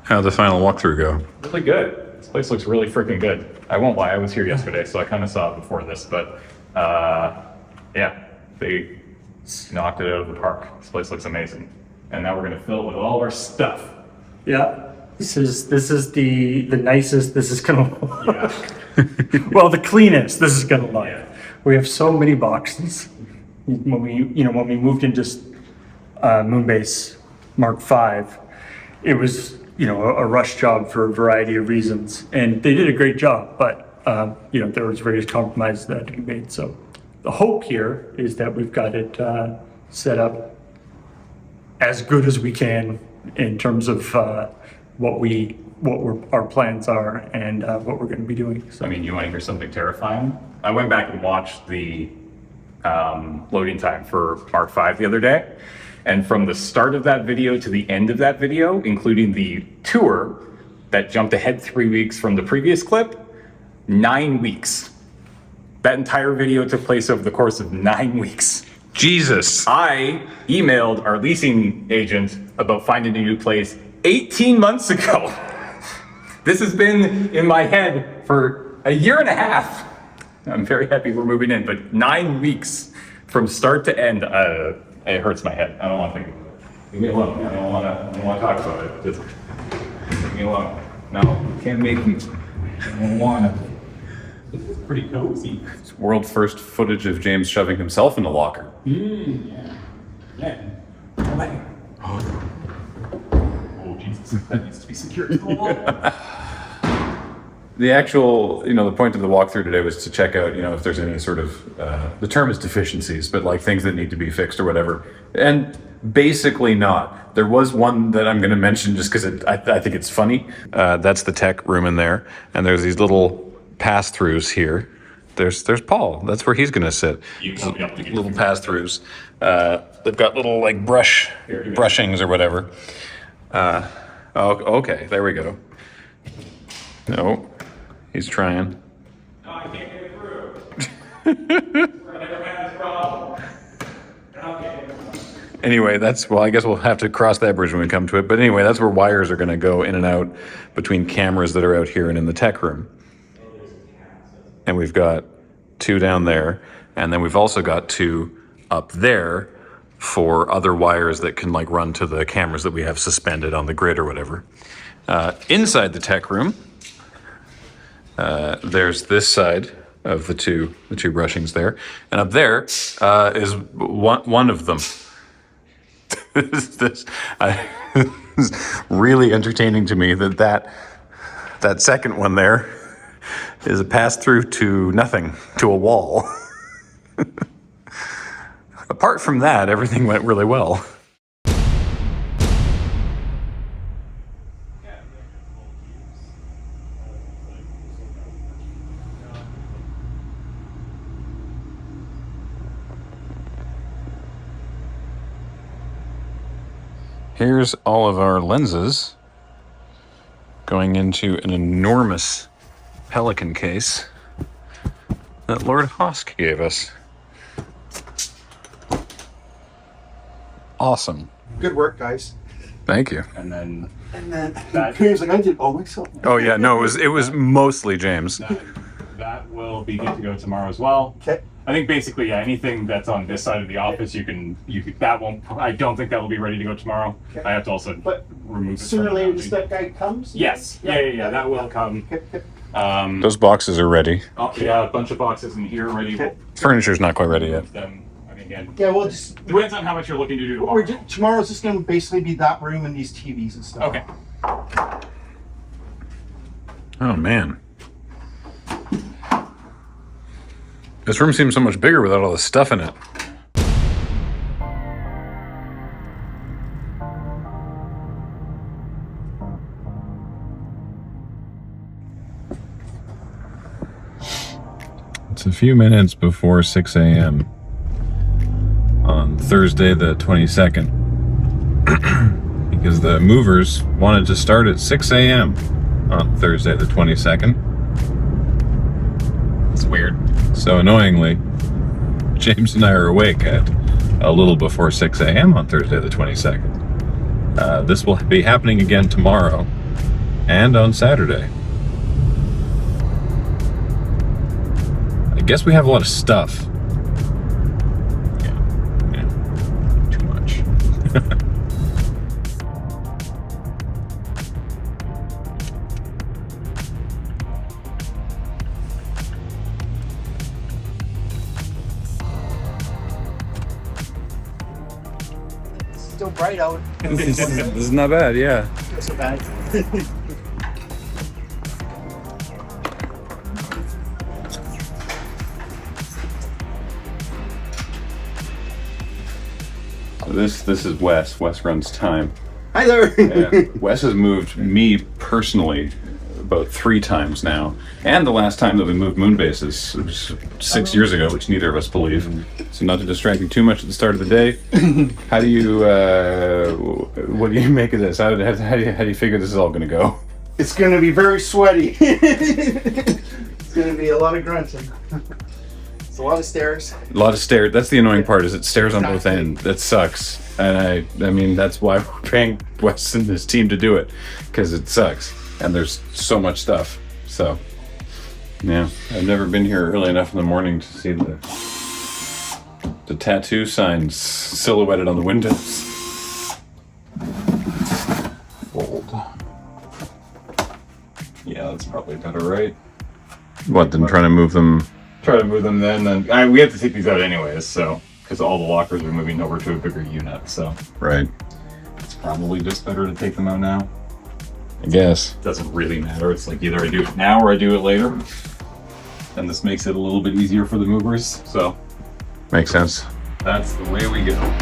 How'd the final walkthrough go? Really good. This place looks really freaking good. I won't lie, I was here yesterday, so I kind of saw it before this, but yeah, they knocked it out of the park. This place looks amazing. And now we're gonna fill it with all of our stuff. Yeah. This is the nicest this is gonna look. Well, the cleanest this is gonna look. Yeah. We have so many boxes. When we moved into Moonbase MkVI, it was a rush job for a variety of reasons, and they did a great job, but there was various compromises that had to be made. So the hope here is that we've got it set up as good as we can in terms of what our plans are and what we're going to be doing. So. I mean, you want to hear something terrifying? I went back and watched the loading time for MkVI the other day. And from the start of that video to the end of that video, including the tour that jumped ahead 3 weeks from the previous clip, 9 weeks. That entire video took place over the course of 9 weeks. Jesus. I emailed our leasing agent about finding a new place 18 months ago. This has been in my head for a year and a half. I'm very happy we're moving in, but 9 weeks from start to end, it hurts my head. I don't want to think about it. Leave me alone. I don't want to talk about it. Just leave me alone. No, you can't make me. I don't want to. It's pretty cozy. It's world first footage of James shoving himself in the locker. Yeah. Yeah. Oh, Jesus. That needs to be secured. The actual, the point of the walkthrough today was to check out, if there's any sort of, the term is deficiencies, but like things that need to be fixed or whatever. And basically not. There was one that I'm going to mention just because I think it's funny. That's the tech room in there. And there's these little pass-throughs here. There's Paul. That's where he's going to sit. Little pass-throughs. They've got little like brushings or whatever. Okay, there we go. No, he's trying. No, I can't get it through. I never had this problem. Okay. Anyway, I guess we'll have to cross that bridge when we come to it. But anyway, that's where wires are going to go in and out between cameras that are out here and in the tech room. And we've got 2 down there. And then we've also got 2 up there for other wires that can like run to the cameras that we have suspended on the grid or whatever. Inside the tech room, there's this side of the two brushings there, and up there is one of them. This is really entertaining to me that second one there is a pass through to nothing, to a wall. Apart from that, everything went really well. Here's all of our lenses going into an enormous Pelican case that Lord Hosk gave us. Awesome. Good work, guys. Thank you. And then James, like I did all myself. Oh yeah, no, it was mostly James. that will be good to go tomorrow as well. Okay. I think basically, yeah, anything that's on this side of the office, I don't think that will be ready to go tomorrow. Okay. I have to also remove it. Sooner or later, just that guy comes? Yes. Yeah, that will come. Those boxes are ready. Yeah, a bunch of boxes in here ready. Okay. Furniture's not quite ready yet. Yeah, we'll just... Depends on how much you're looking to do tomorrow. Tomorrow's just going to basically be that room and these TVs and stuff. Okay. Oh man. This room seems so much bigger without all the stuff in it. It's a few minutes before 6 a.m. on Thursday the 22nd. Because the movers wanted to start at 6 a.m. on Thursday the 22nd. So annoyingly, James and I are awake at a little before 6 a.m. on Thursday the 22nd. This will be happening again tomorrow and on Saturday. I guess we have a lot of stuff. Yeah, too much. Still bright out. This is not bad, yeah. Not so bad. So this is Wes. Wes runs time. Hi there. Yeah. Wes has moved me personally about 3 times now, and the last time that we moved Moonbase was 6 years ago, which neither of us believe. So not to distract you too much at the start of the day, how do you, what do you make of this? How do you figure this is all going to go? It's going to be very sweaty. It's going to be a lot of grunting. It's a lot of stairs. A lot of stairs. That's the annoying part, is it stairs on both ends. That sucks. And I mean, that's why we're paying Wes and his team to do it, because it sucks. And there's so much stuff. So, yeah, I've never been here early enough in the morning to see the tattoo signs silhouetted on the windows. Fold. Yeah, that's probably better, right? What, then trying to move them? Try to move them then we have to take these out anyways, so, because all the lockers are moving over to a bigger unit, so. Right. It's probably just better to take them out now. I guess. Doesn't really matter. It's like either I do it now or I do it later. And this makes it a little bit easier for the movers, so. Makes sense. That's the way we go.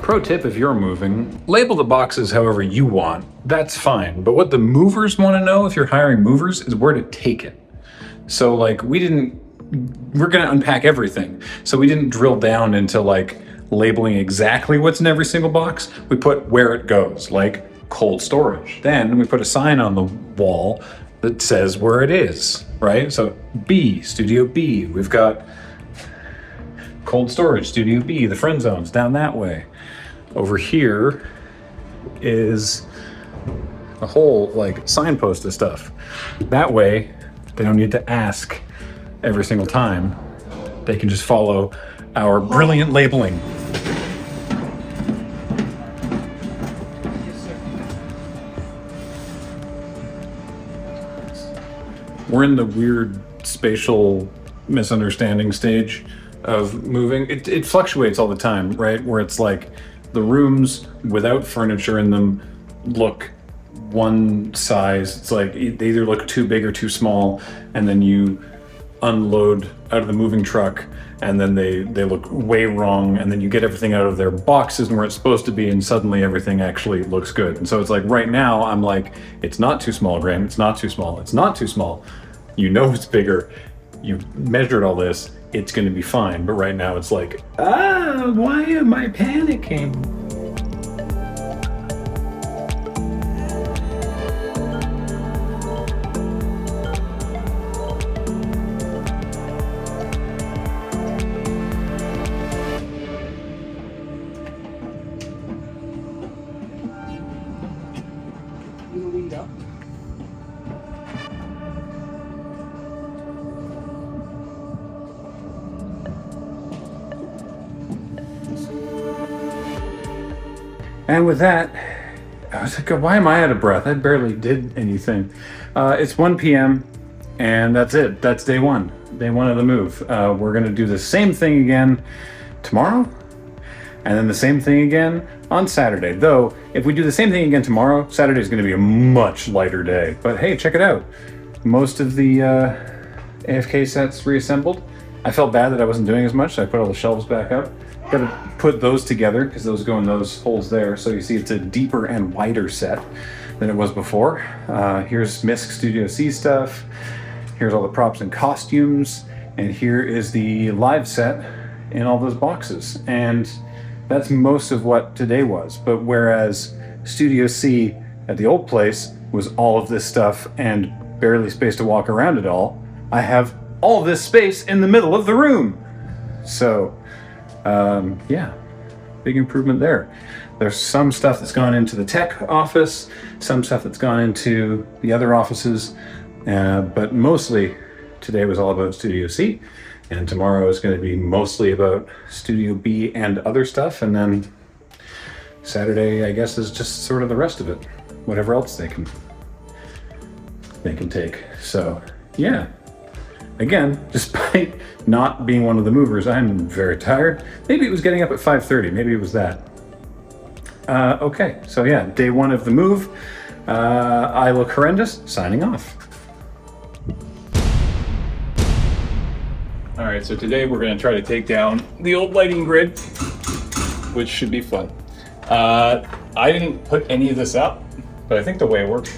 Pro tip if you're moving, label the boxes however you want. That's fine. But what the movers want to know if you're hiring movers is where to take it. So like we're gonna unpack everything. So we didn't drill down into like labeling exactly what's in every single box. We put where it goes, like cold storage. Then we put a sign on the wall that says where it is, right? So B, Studio B, we've got cold storage, Studio B, the friend zone's down that way. Over here is a whole like signpost of stuff. That way, they don't need to ask every single time. They can just follow our brilliant labeling. We're in the weird spatial misunderstanding stage of moving. It fluctuates all the time, right? Where it's like the rooms without furniture in them look one size. It's like they either look too big or too small, and then you unload out of the moving truck and then they look way wrong, and then you get everything out of their boxes and where it's supposed to be, and suddenly everything actually looks good. And so it's like right now I'm like, it's not too small, Graham, it's not too small, it's not too small. You know it's bigger, you've measured all this, it's gonna be fine. But right now it's like, why am I panicking? And with that, I was like, why am I out of breath? I barely did anything. It's 1 p.m. and that's it. That's day one of the move. We're gonna do the same thing again tomorrow. And then the same thing again on Saturday. Though, if we do the same thing again tomorrow, Saturday is going to be a much lighter day. But hey, check it out. Most of the AFK sets reassembled. I felt bad that I wasn't doing as much, so I put all the shelves back up. Got to put those together because those go in those holes there. So you see it's a deeper and wider set than it was before. Here's MISC Studio C stuff. Here's all the props and costumes. And here is the live set in all those boxes. And that's most of what today was. But whereas Studio C at the old place was all of this stuff and barely space to walk around it all, I have all this space in the middle of the room. So, yeah, big improvement there. There's some stuff that's gone into the tech office, some stuff that's gone into the other offices, but mostly today was all about Studio C, and tomorrow is going to be mostly about Studio B and other stuff, and then Saturday, I guess, is just sort of the rest of it, whatever else they can take. So, yeah. Again, despite not being one of the movers, I'm very tired. Maybe it was getting up at 5:30. Maybe it was that. Okay, so yeah, day one of the move. I look horrendous. Signing off. All right, so today we're going to try to take down the old lighting grid, which should be fun. I didn't put any of this up, but I think the way it works,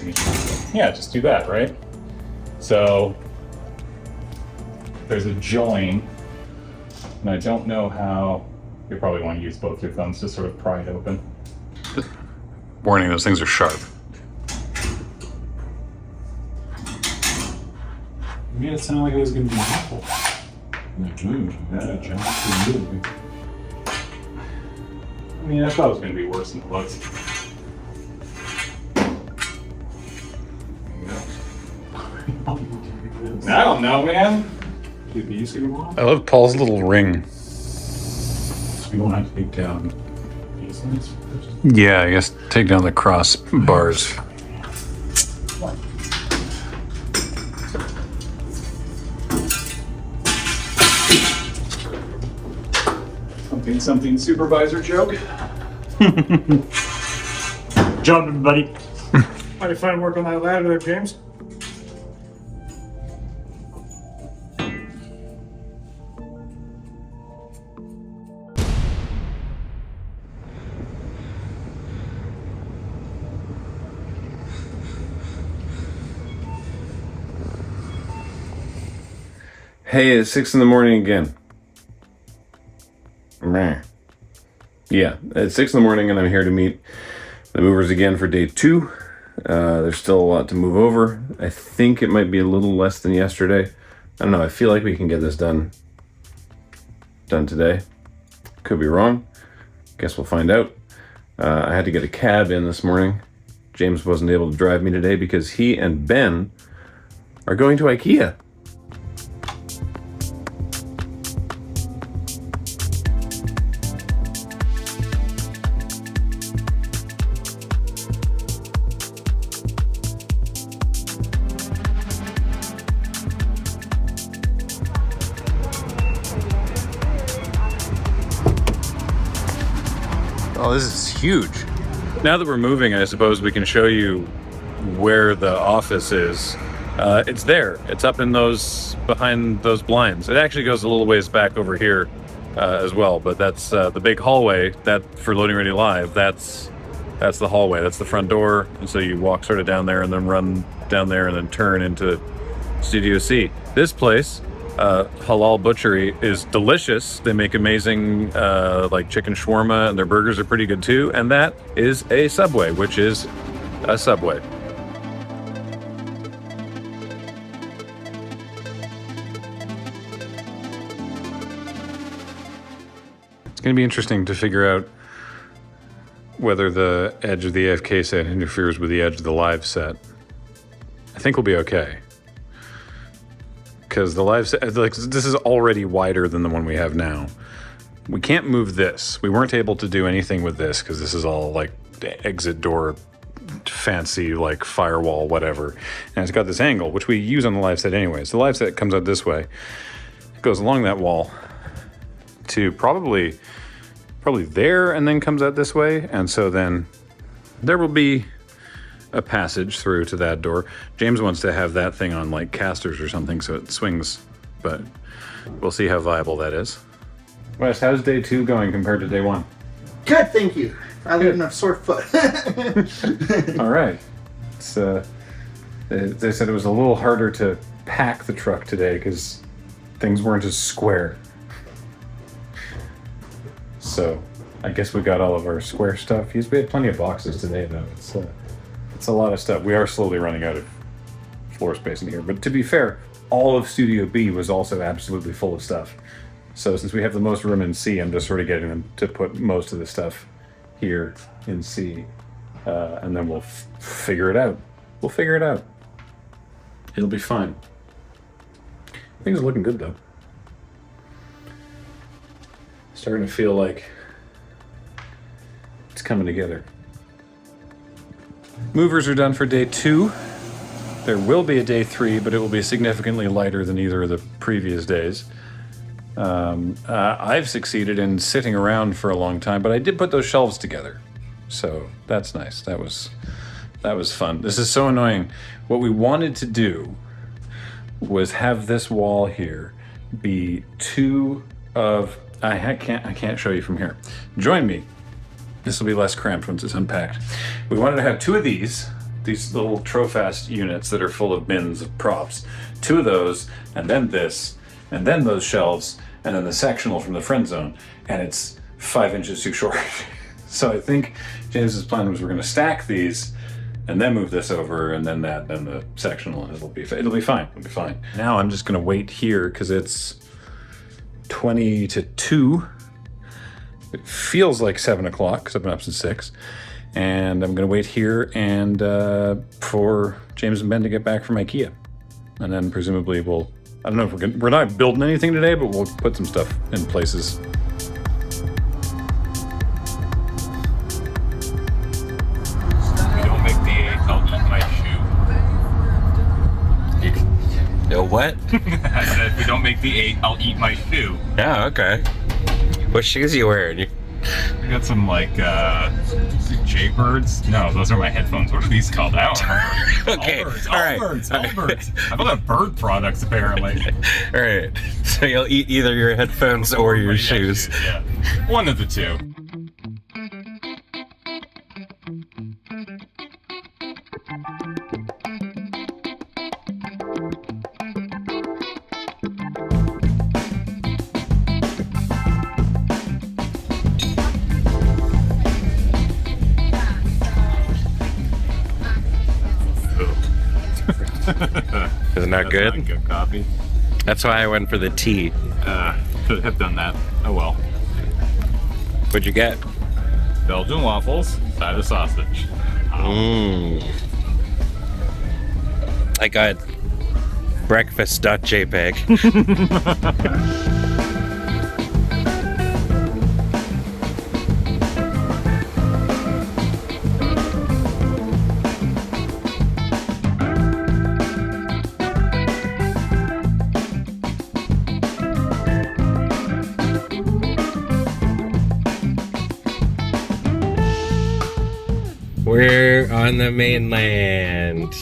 yeah, just do that, right? So there's a join, and I don't know how. You probably want to use both your thumbs to sort of pry it open. Warning, those things are sharp. You made it sound like it was going to be awful. I mean, I thought it was going to be worse than it looks. I don't know, man. I love Paul's little ring. We don't have to take down these ones. Yeah, I guess take down the cross bars. Something supervisor joke. Job, everybody. Might if I work on that ladder there, James. Hey, it's 6 in the morning again. Meh. Yeah, it's 6 in the morning and I'm here to meet the movers again for day 2. There's still a lot to move over. I think it might be a little less than yesterday. I don't know, I feel like we can get this done today. Could be wrong. Guess we'll find out. I had to get a cab in this morning. James wasn't able to drive me today because he and Ben are going to IKEA. Oh, this is huge. Now that we're moving, I suppose we can show you where the office is. It's there. It's up in those, behind those blinds. It actually goes a little ways back over here as well, but that's the big hallway that for Loading Ready Live, that's the hallway. That's the front door. And so you walk sort of down there and then run down there and then turn into Studio C. This place, Halal Butchery, is delicious. They make amazing like chicken shawarma, and their burgers are pretty good too. And that is a Subway, which is a Subway. It's going to be interesting to figure out whether the edge of the AFK set interferes with the edge of the live set. I think we'll be okay. Because the live set, like, this is already wider than the one we have now. We can't move this. We weren't able to do anything with this because this is all like exit door, fancy like firewall, whatever. And it's got this angle, which we use on the live set anyways. The live set comes out this way. It goes along that wall, to probably there and then comes out this way. And so then there will be a passage through to that door. James wants to have that thing on like casters or something so it swings, but we'll see how viable that is. Wes, how's day 2 going compared to day 1? Good, thank you. I live in a sore foot. All right. It's, they said it was a little harder to pack the truck today because things weren't as square. So I guess we got all of our square stuff. We had plenty of boxes today, though. It's a lot of stuff. We are slowly running out of floor space in here. But to be fair, all of Studio B was also absolutely full of stuff. So since we have the most room in C, I'm just sort of getting them to put most of the stuff here in C. And then we'll figure it out. We'll figure it out. It'll be fine. Things are looking good, though. Starting to feel like it's coming together. Movers are done for day 2. There will be a day 3, but it will be significantly lighter than either of the previous days. I've succeeded in sitting around for a long time, but I did put those shelves together. So that's nice. That was fun. This is so annoying. What we wanted to do was have this wall here be 2 of... I can't show you from here. Join me. This will be less cramped once it's unpacked. We wanted to have 2 of these little Trofast units that are full of bins of props. 2 of those, and then this, and then those shelves, and then the sectional from the friend zone. And it's 5 inches too short. So I think James's plan was we're going to stack these, and then move this over, and then that, then the sectional, and it'll be fine. It'll be fine. Now I'm just going to wait here because it's 20 to 2. It feels like 7 o'clock because I've been up since 6. And I'm going to wait here and for James and Ben to get back from IKEA. And then presumably we'll, I don't know if we're not building anything today, but we'll put some stuff in places. We don't make the 8, I'll eat my shoe. No, what? I said, if we don't make the 8, I'll eat my shoe. Yeah, okay. What shoes are you wearing? I got some like Jaybirds. No, those are my headphones. What are these called? I don't remember. Okay. Allbirds. I've got bird products apparently. All right. So you'll eat either your headphones or your shoes. Yeah. One of the two. Isn't that good? Not good coffee. That's why I went for the tea. Could have done that. Oh well. What'd you get? Belgian waffles, side of sausage. I got breakfast.jpg. We're on the mainland.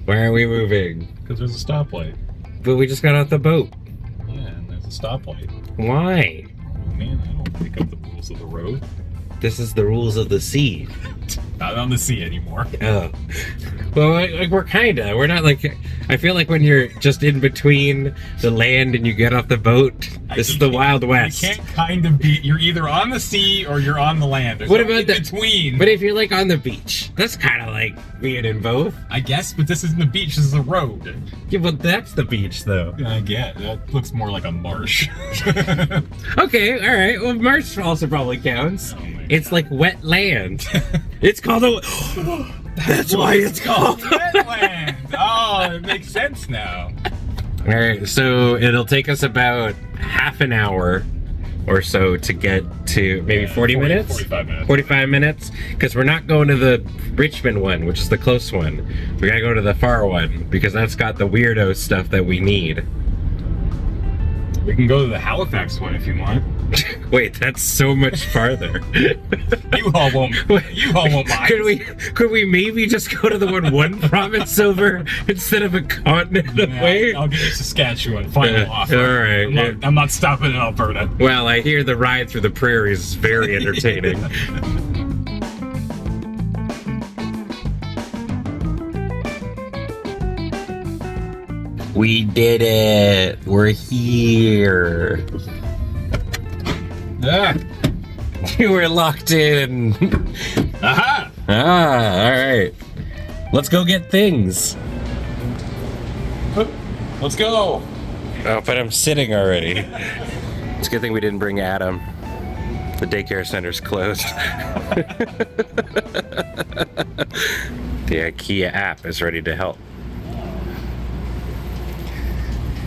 Why are we moving? Because there's a stoplight. But we just got off the boat. Yeah, and there's a stoplight. Why? Oh man, I don't pick up the rules of the road. This is the rules of the sea. Not on the sea anymore. Oh. Well, we're kinda. We're not like... I feel like when you're just in between the land and you get off the boat, this is the Wild West. You can't kind of be... You're either on the sea or you're on the land. There's What no about in between? But if you're like on the beach, that's kind of like being in both. I guess, but this isn't the beach, this is a road. Yeah, but that's the beach, though. I get. That looks more like a marsh. Okay, alright. Well, marsh also probably counts. It's like wet land. It's called a... That's why it's called wetland. Oh, it makes sense now. Alright, so it'll take us about half an hour or so to get to maybe 40 minutes? 45 minutes. 45 minutes? Because we're not going to the Richmond one, which is the close one. We gotta go to the far one, because that's got the weirdo stuff that we need. We can go to the Halifax one if you want. Wait, that's so much farther. You all won't mind. Could we maybe just go to the one province over instead of a continent away? I'll give you Saskatchewan. Final offer. All right. I'm not stopping in Alberta. Well, I hear the ride through the prairies is very entertaining. We did it! We're here! Ah. You were locked in! Aha! Alright. Let's go get things. Let's go! Oh, but I'm sitting already. It's a good thing we didn't bring Adam. The daycare center's closed. The IKEA app is ready to help.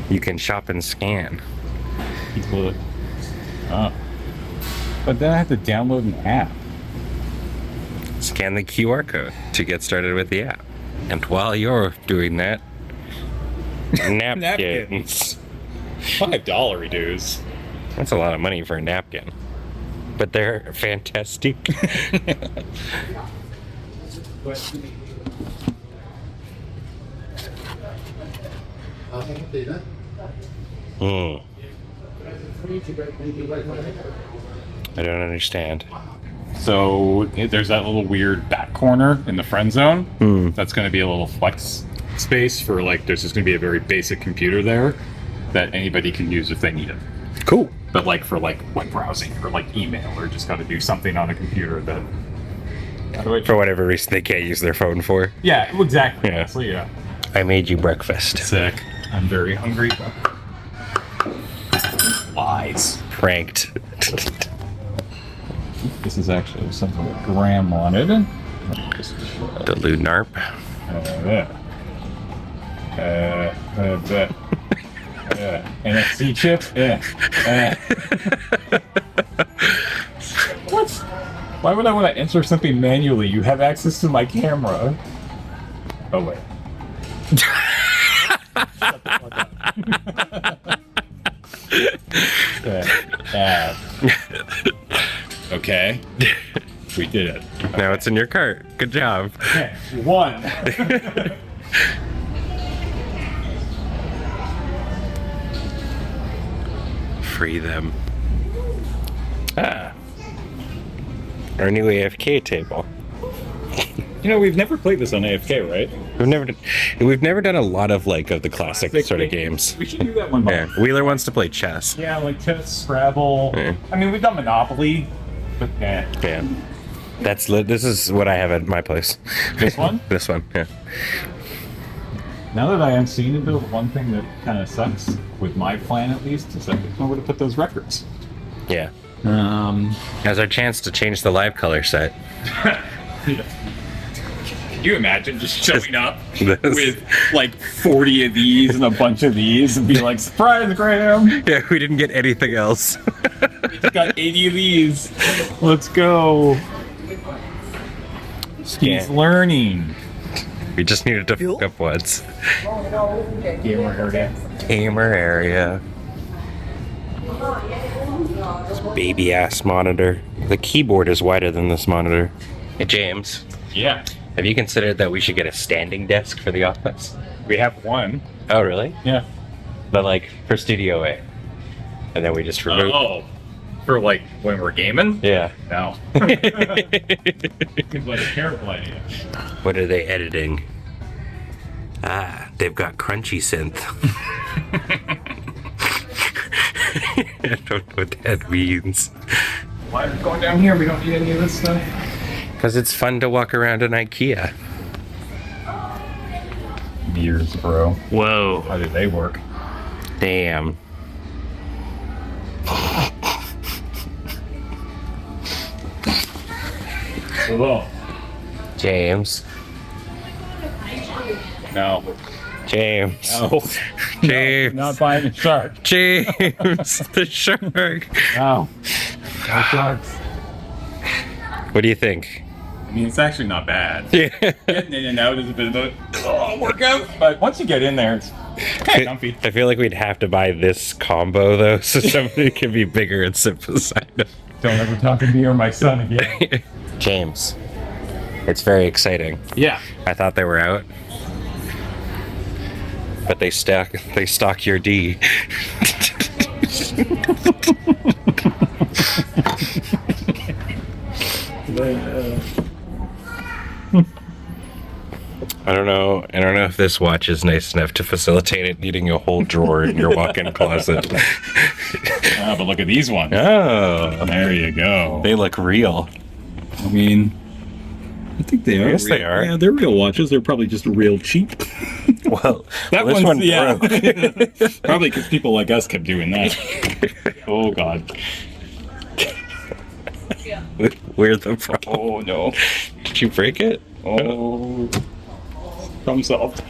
You can shop and scan. Oh. But then I have to download an app. Scan the QR code to get started with the app. And while you're doing that, napkins. $5 dues. That's a lot of money for a napkin. But they're fantastic. I don't understand. So there's that little weird back corner in the friend zone. That's going to be a little flex space for like, there's just going to be a very basic computer there that anybody can use if they need it. Cool. But like for like web browsing or like email or just got to do something on a computer that. For whatever reason they can't use their phone for. Yeah, exactly. Yeah. So yeah. I made you breakfast. Sick. I'm very hungry. Lies. Pranked. This is actually something that Graham wanted. The Lunarp. NFC chip. What? Why would I want to enter something manually? You have access to my camera. Oh wait. Okay. We did it. Now it's in your cart. Good job. Okay. 1. Free them. Ah. Our new AFK table. You know, we've never played this on AFK, right? We've never done a lot of like of the classic sort of games. We should do that one. Yeah. Wheeler wants to play chess. Yeah, like chess, Scrabble. Yeah. I mean, we've done Monopoly, but yeah. Yeah. This is what I have at my place. This one? This one, yeah. Now that I am seeing it, though, one thing that kind of sucks with my plan, at least, is that there's nowhere to put those records. Yeah. As our chance to change the live color set. Can you imagine just showing up with like 40 of these and a bunch of these and be like, surprise, Graham! Yeah, we didn't get anything else. We just got 80 of these. Let's go. He's learning. We just needed to fuck up once. Gamer area. Gamer area. This baby ass monitor. The keyboard is wider than this monitor. Hey James. Yeah. Have you considered that we should get a standing desk for the office? We have one. Oh really? Yeah. But like for Studio A. And then we just remove. Oh. For like when we're gaming? Yeah. No. Seems like a terrible idea. What are they editing? Ah, they've got crunchy synth. I don't know what that means. Why are we going down here? We don't need any of this stuff. Because it's fun to walk around an IKEA. Mirrors, bro. Whoa. How do they work? Damn. Hello. James. No. James. No. James. No, not buying a shark. James. The shark. No. No sharks. What do you think? I mean, it's actually not bad. Getting in and out is a bit of a workout, but once you get in there, it's kind of comfy. I feel like we'd have to buy this combo though, so somebody can be bigger and sit beside us. Don't ever talk to me or my son again. James, it's very exciting. Yeah. I thought they were out, but they stock your D. I don't know if this watch is nice enough to facilitate it needing a whole drawer in your walk-in closet. But look at these ones. Oh, there you go. They look real. I mean, I think they are. Yes, they are. Yeah, they're real watches. They're probably just real cheap. Well, that this one's, one yeah. broke. Probably because people like us kept doing that. Oh, God. Where's the problem? Oh, no. Did you break it? Oh. Problem solved.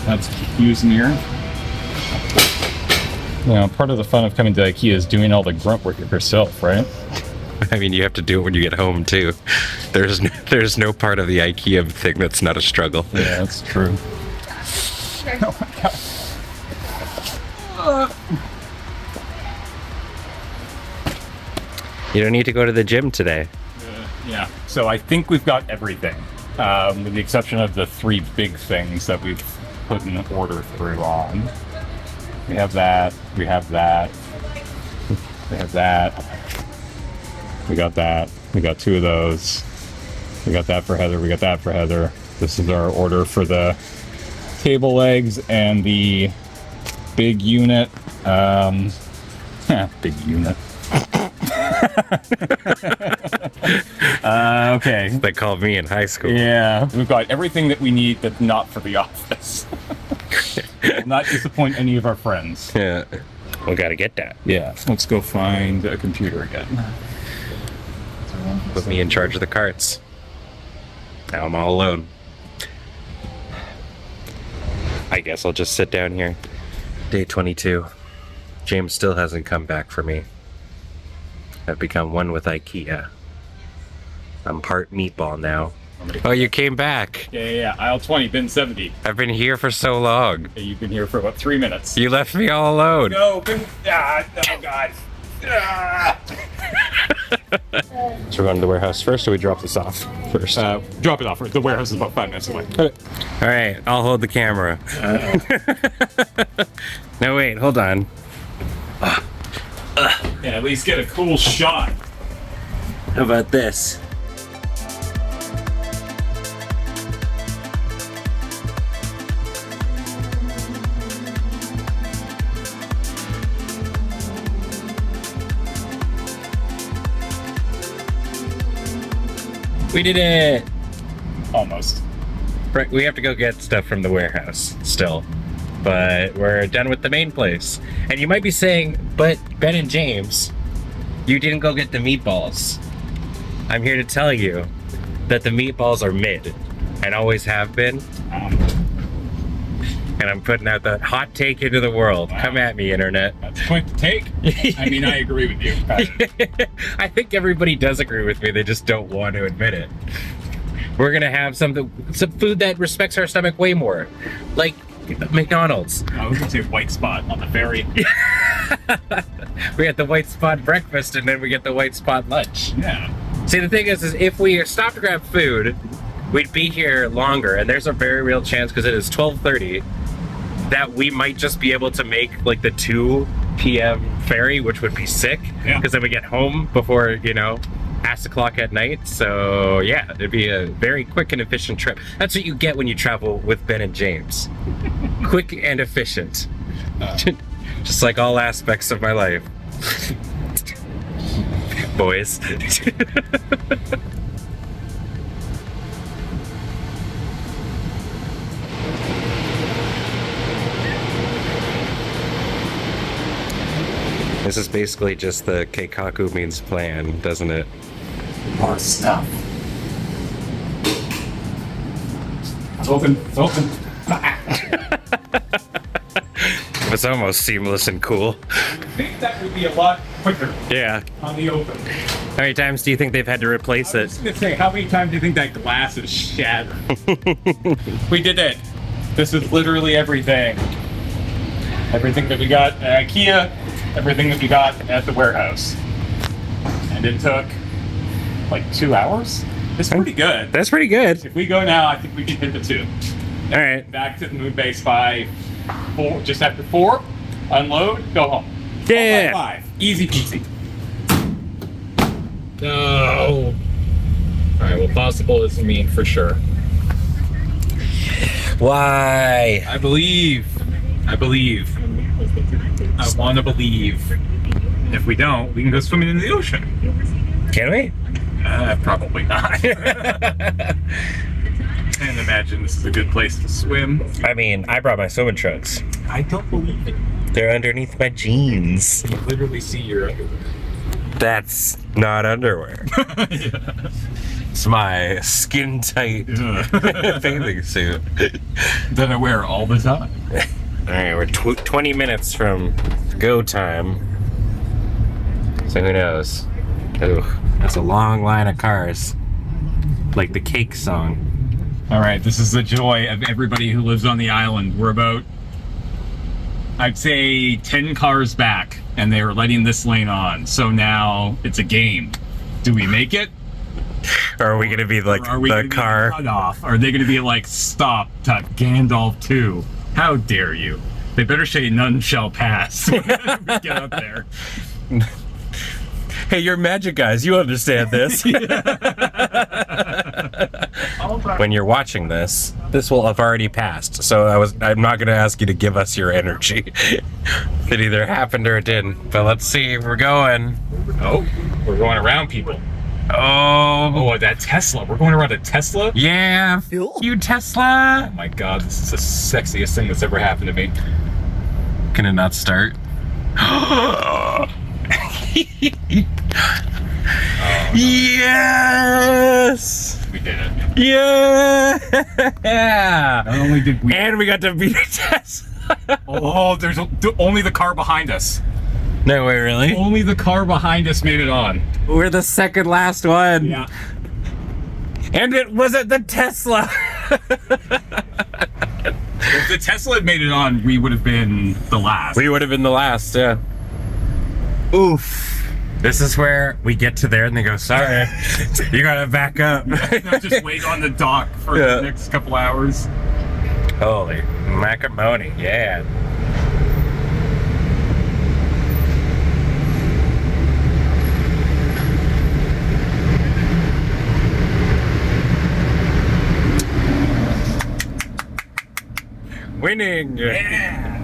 That's using here. You know, part of the fun of coming to IKEA is doing all the grunt work yourself, right? I mean, you have to do it when you get home too. There's no part of the IKEA thing that's not a struggle. Yeah, that's true. Oh my God. You don't need to go to the gym today. Yeah, so I think we've got everything, with the exception of the 3 big things that we've put an order through on. We have that, we have that, we have that, we got that, we got 2 of those, we got that for Heather, we got that for Heather. This is our order for the table legs and the big unit. Big unit. Okay. They called me in high school. Yeah, we've got everything that we need that's not for the office. Will not disappoint any of our friends. Yeah, we gotta get that. Yeah, let's go find a computer again. Put me in charge of the carts. Now I'm all alone. I guess I'll just sit down here. Day 22. James still hasn't come back for me. I've become one with IKEA. I'm part meatball now. Oh, you came back. Yeah. Aisle 20, bin 70. I've been here for so long. Yeah, you've been here for about 3 minutes. You left me all alone. No, oh God. So we're going to the warehouse first, or we drop this off first? Drop it off. The warehouse is about 5 minutes away. Okay. All right, I'll hold the camera. No, wait, hold on. Yeah, at least get a cool shot. How about this? We did it! Almost. Right, we have to go get stuff from the warehouse still. But we're done with the main place. And you might be saying, but Ben and James, you didn't go get the meatballs. I'm here to tell you that the meatballs are mid and always have been. And I'm putting out that hot take into the world. Wow. Come at me, internet. That's a quick take. I mean, I agree with you. I think everybody does agree with me. They just don't want to admit it. We're gonna have some food that respects our stomach way more, like McDonald's. I was gonna say White Spot on the ferry. We get the White Spot breakfast and then we get the White Spot lunch. Yeah. See, the thing is if we stopped to grab food, we'd be here longer, and there's a very real chance, because it is 12:30, that we might just be able to make like the 2 p.m. ferry, which would be sick, because then we get home before, you know, ass o'clock at night. So yeah, it'd be a very quick and efficient trip. That's what you get when you travel with Ben and James. Quick and efficient. Just like all aspects of my life. Boys. This is basically just the Keikaku means plan, doesn't it? More stuff. It's open. It's open. It's almost seamless and cool. I think that would be a lot quicker. Yeah. On the open. How many times do you think they've had to replace I was gonna say, how many times do you think that glass is shattered? We did it. This is literally everything. Everything that we got at IKEA, everything that we got at the warehouse. And it took like 2 hours. It's pretty good. That's pretty good. If we go now, I think we can hit the 2. All right. Back to the Moonbase by 4, just after 4, unload, go home. Yeah. 5. Easy peasy. No. Alright, well, possible is mean for sure. Why? I believe. I want to believe. And if we don't, we can go swimming in the ocean. Can we? Probably not. Can't imagine this is a good place to swim. I mean, I brought my swimming trunks. I don't believe it. They're underneath my jeans. You literally see your underwear. That's not underwear. Yeah. It's my skin-tight bathing suit. That I wear all the time. Alright, we're 20 minutes from go time. So who knows? Ooh, that's a long line of cars. Like the Cake song. Alright, this is the joy of everybody who lives on the island. We're about, I'd say, 10 cars back, and they were letting this lane on. So now it's a game. Do we make it? Or are we gonna be like the car? Cut off? Are they gonna be like, stop, Gandalf 2? How dare you? They better say none shall pass when we get up there. Hey, you're magic guys, you understand this. When you're watching this, this will have already passed. So I'm not gonna ask you to give us your energy. It either happened or it didn't. But let's see, we're going. Oh, we're going around people. Oh, that Tesla. We're going around a Tesla? Yeah, you Tesla. Oh my god, this is the sexiest thing that's ever happened to me. Can it not start? Yes! We did it. Yeah! Not only did we... And we got to beat a Tesla. Oh, there's only the car behind us. No way, really? Only the car behind us made it on. We're the second last one. Yeah. And it wasn't the Tesla. If the Tesla had made it on, we would have been the last. We would have been the last, yeah. Oof. This is where we get to there and they go, sorry, you gotta back up. Just wait on the dock for the next couple hours. Holy macaroni, yeah. Winning! Yeah!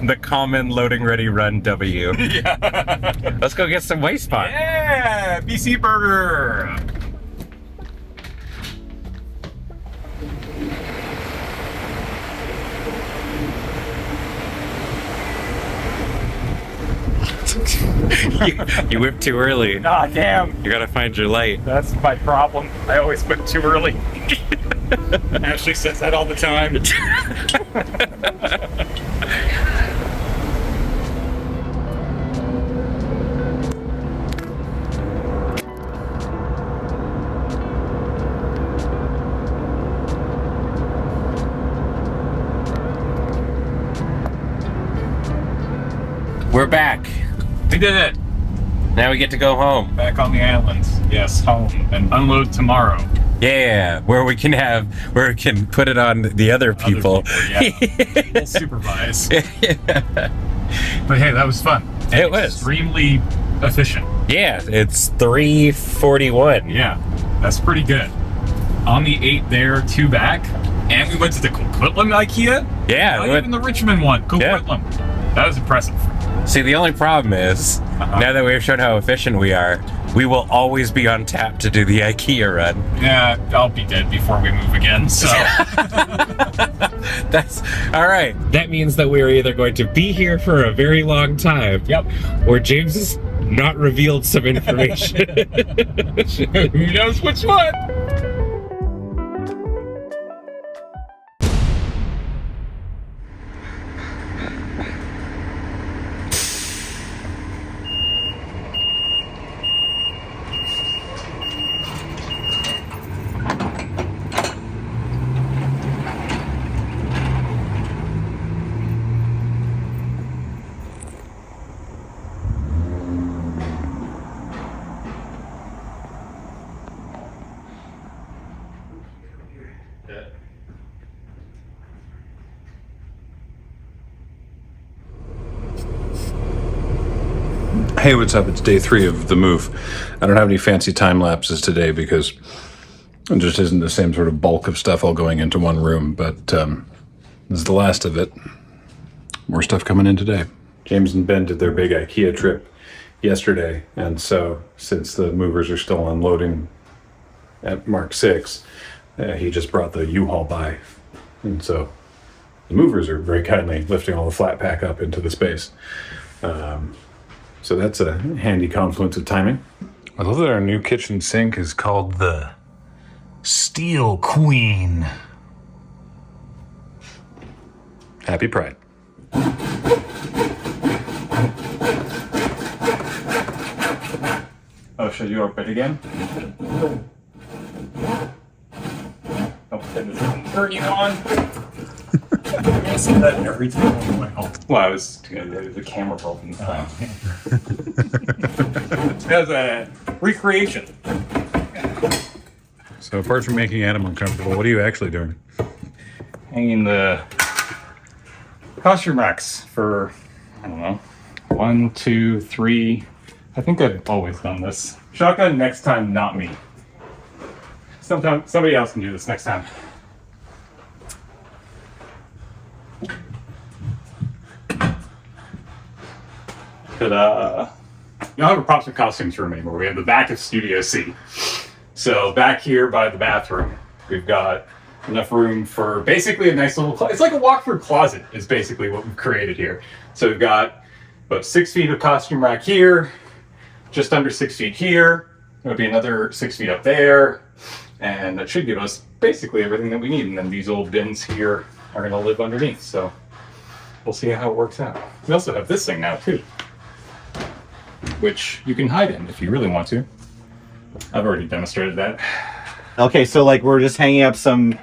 The common loading ready run W. Yeah. Let's go get some waste pot. Yeah! BC Burger! You whipped too early. Ah, damn. You gotta find your light. That's my problem. I always whip too early. Ashley says that all the time. We're back. We did it. Now we get to go home. Back on the islands. Yes, home. And unload tomorrow. Yeah, where we can put it on the other people. Yeah. We'll supervise. But hey, that was fun. It was. Extremely efficient. Yeah, it's 3:41. Yeah, that's pretty good. On the 8 there, 2 back. And we went to the Coquitlam IKEA? Yeah. Not even the Richmond one, Coquitlam. That was impressive. See, the only problem is, now that we've shown how efficient we are, we will always be on tap to do the IKEA run. Yeah, I'll be dead before we move again, so. That's all right. That means that we're either going to be here for a very long time. Yep. Or James has not revealed some information. Who knows which one? Hey, what's up? It's day 3 of the move. I don't have any fancy time lapses today because it just isn't the same sort of bulk of stuff all going into one room, but this is the last of it. More stuff coming in today. James and Ben did their big IKEA trip yesterday, and so since the movers are still unloading at Mark 6, he just brought the U-Haul by, and so the movers are very kindly lifting all the flat pack up into the space. So that's a handy confluence of timing. I love that our new kitchen sink is called the Steel Queen. Happy Pride. Oh, should you open it again? Turn you on. I say that every time on the way home. Well, I was the camera broken. As a recreation. So apart from making Adam uncomfortable, what are you actually doing? Hanging the costume racks for, I don't know, 1, 2, 3. I think I've always done this. Shotgun next time, not me. Sometimes somebody else can do this next time. Ta-da! We don't have a props and costumes room anymore. We have the back of Studio C. So back here by the bathroom, we've got enough room for basically a nice little it's like a walk-through closet is basically what we've created here. So we've got about 6 feet of costume rack here, just under 6 feet here. There'll be another 6 feet up there, and that should give us basically everything that we need. And then these old bins here are going to live underneath. So we'll see how it works out. We also have this thing now too, which you can hide in if you really want to. I've already demonstrated that. Okay, so like we're just hanging up some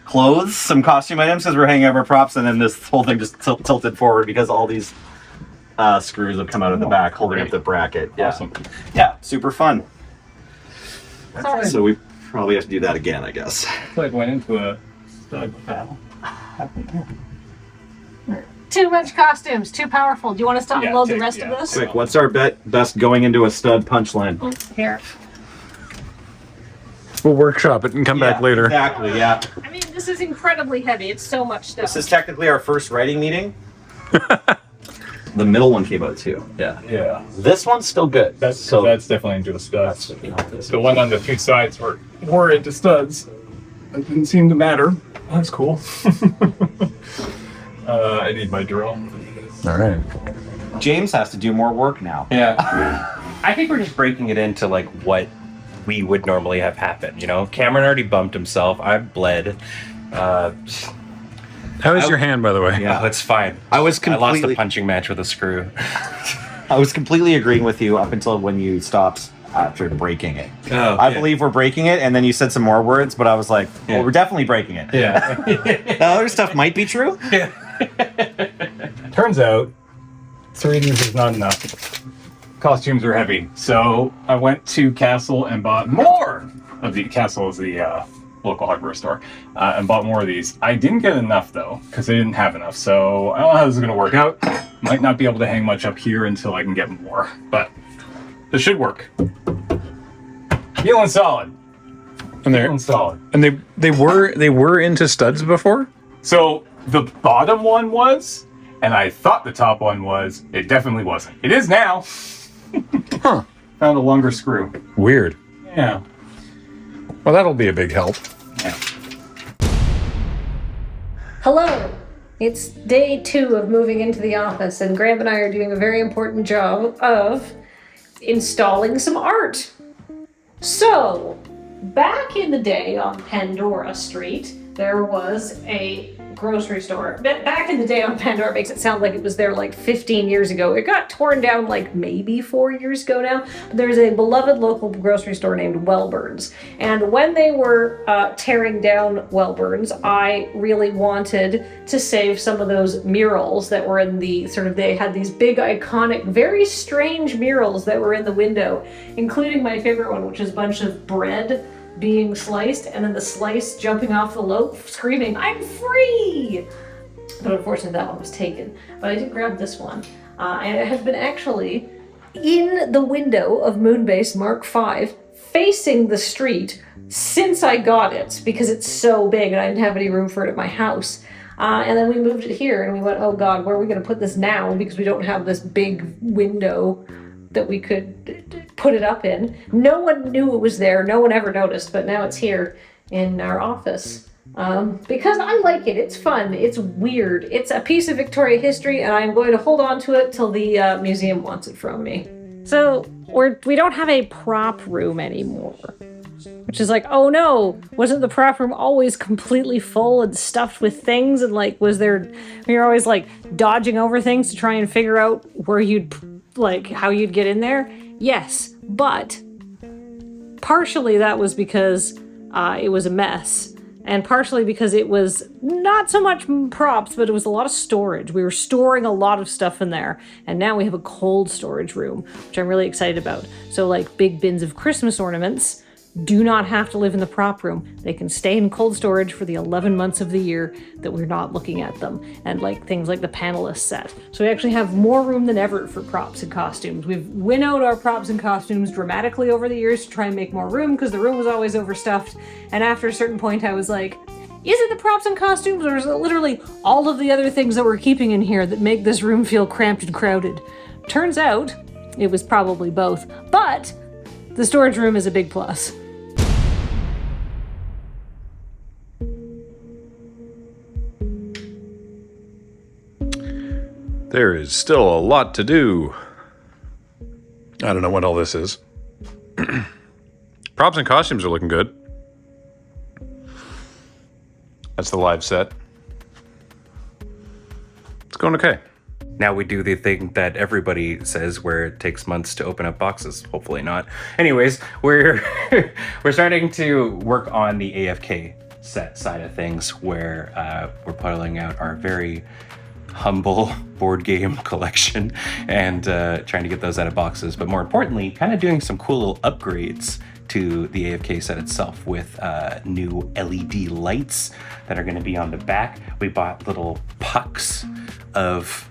clothes, some costume items as we're hanging up our props, and then this whole thing just tilted forward because all these screws have come out of the back holding up the bracket. Yeah. Awesome. Yeah, super fun. Sorry. So we probably have to do that again, I guess. It's like went into a stud battle. Too much costumes, too powerful. Do you want us to unload the rest of this? Quick, what's our best going into a stud punchline? Here. We'll workshop it and come back later. Exactly, yeah. I mean, this is incredibly heavy. It's so much stuff. This is technically our first writing meeting. The middle one came out too. Yeah. Yeah. This one's still good. That's definitely into a stud. The one on the two sides were into studs. It didn't seem to matter. That's cool. I need my drill. All right. James has to do more work now. Yeah. I think we're just breaking it into like what we would normally have happen. You know, Cameron already bumped himself. I bled. How is your hand, by the way? Yeah, it's fine. I lost a punching match with a screw. I was completely agreeing with you up until when you stopped after breaking it. Oh, I believe we're breaking it, and then you said some more words, but I was like, well, we're definitely breaking it. Yeah. The other stuff might be true. Yeah. Turns out, 3 of these is not enough. Costumes are heavy, so I went to Castle and bought more of the Castle is the local hardware store, and bought more of these. I didn't get enough though, because I didn't have enough. So I don't know how this is going to work out. Might not be able to hang much up here until I can get more, but this should work. Feeling solid. And they're Feeling solid. And they were into studs before? So the bottom one was, And I thought the top one was. It definitely wasn't. It is now. Huh. Found a longer screw. Weird. Yeah. Well, that'll be a big help. Yeah. Hello! It's day 2 of moving into the office, and Graham and I are doing a very important job of installing some art. So, back in the day on Pandora Street, there was a grocery store. Back in the day on Pandora makes it sound like it was there like 15 years ago. It got torn down like maybe 4 years ago now. But there's a beloved local grocery store named Wellburns. And when they were tearing down Wellburns, I really wanted to save some of those murals that were in the they had these big iconic, very strange murals that were in the window, including my favorite one, which is a bunch of bread being sliced and then the slice jumping off the loaf screaming, "I'm free!" But unfortunately that one was taken. But I did grab this one. And it has been actually in the window of Moonbase MkVI facing the street since I got it because it's so big and I didn't have any room for it at my house. And then we moved it here and we went, oh God, where are we going to put this now? Because we don't have this big window that we could put it up in. No one knew it was there. No one ever noticed, but now it's here in our office. Because I like it. It's fun. It's weird. It's a piece of Victoria history, and I'm going to hold on to it till the museum wants it from me. So we don't have a prop room anymore. Which is like, oh no, wasn't the prop room always completely full and stuffed with things? And like, you're always like dodging over things to try and figure out where how you'd get in there? Yes, but partially that was because it was a mess. And partially because it was not so much props, but it was a lot of storage. We were storing a lot of stuff in there. And now we have a cold storage room, which I'm really excited about. So like big bins of Christmas ornaments do not have to live in the prop room. They can stay in cold storage for the 11 months of the year that we're not looking at them. And like things like the panelist set. So we actually have more room than ever for props and costumes. We've winnowed our props and costumes dramatically over the years to try and make more room because the room was always overstuffed. And after a certain point I was like, is it the props and costumes or is it literally all of the other things that we're keeping in here that make this room feel cramped and crowded? Turns out it was probably both, but the storage room is a big plus. There is still a lot to do. I don't know what all this is. Props and costumes are looking good. That's the live set. It's going okay. Now we do the thing that everybody says where it takes months to open up boxes. Hopefully not. Anyways, we're starting to work on the AFK set side of things where we're pulling out our very humble board game collection and trying to get those out of boxes. But more importantly, kind of doing some cool little upgrades to the AFK set itself with new LED lights that are going to be on the back. We bought little pucks of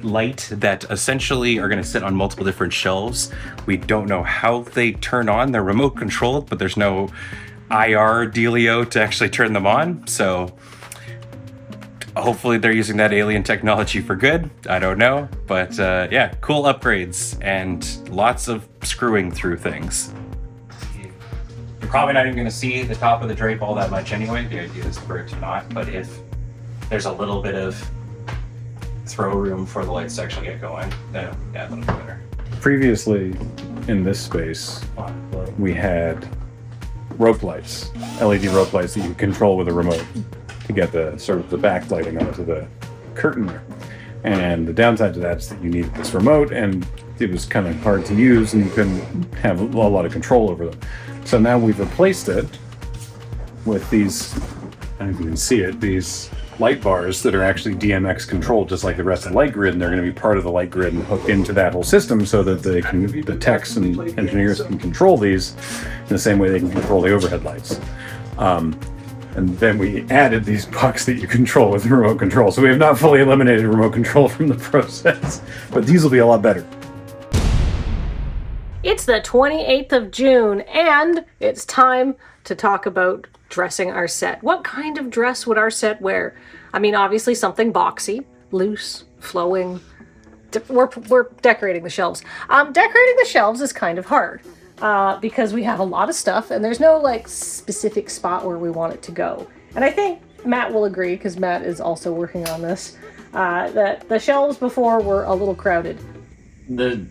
light that essentially are going to sit on multiple different shelves. We don't know how they turn on. They're remote controlled, but there's no IR dealio to actually turn them on. So hopefully they're using that alien technology for good. I don't know. But yeah, cool upgrades and lots of screwing through things. You're probably not even going to see the top of the drape all that much anyway. The idea is for it to not. But if there's a little bit of throw room for the lights to actually get going, then yeah, that'll be better. Previously, in this space, we had rope lights, LED rope lights that you could control with a remote to get the sort of the backlighting onto the curtain there. And the downside to that is that you needed this remote, and it was kind of hard to use, and you couldn't have a lot of control over them. So now we've replaced it with these, I don't know if you can see it, these light bars that are actually DMX controlled just like the rest of the light grid, and they're going to be part of the light grid and hooked into that whole system so that they can, the techs and engineers can control these in the same way they can control the overhead lights. And then we added these pucks that you control with remote control. So we have not fully eliminated remote control from the process, but these will be a lot better. It's the 28th of June, and it's time to talk about dressing our set. What kind of dress would our set wear? I mean, obviously something boxy, loose, flowing. We're decorating the shelves. Decorating the shelves is kind of hard because we have a lot of stuff and there's no like specific spot where we want it to go. And I think Matt will agree, because Matt is also working on this, that the shelves before were a little crowded. The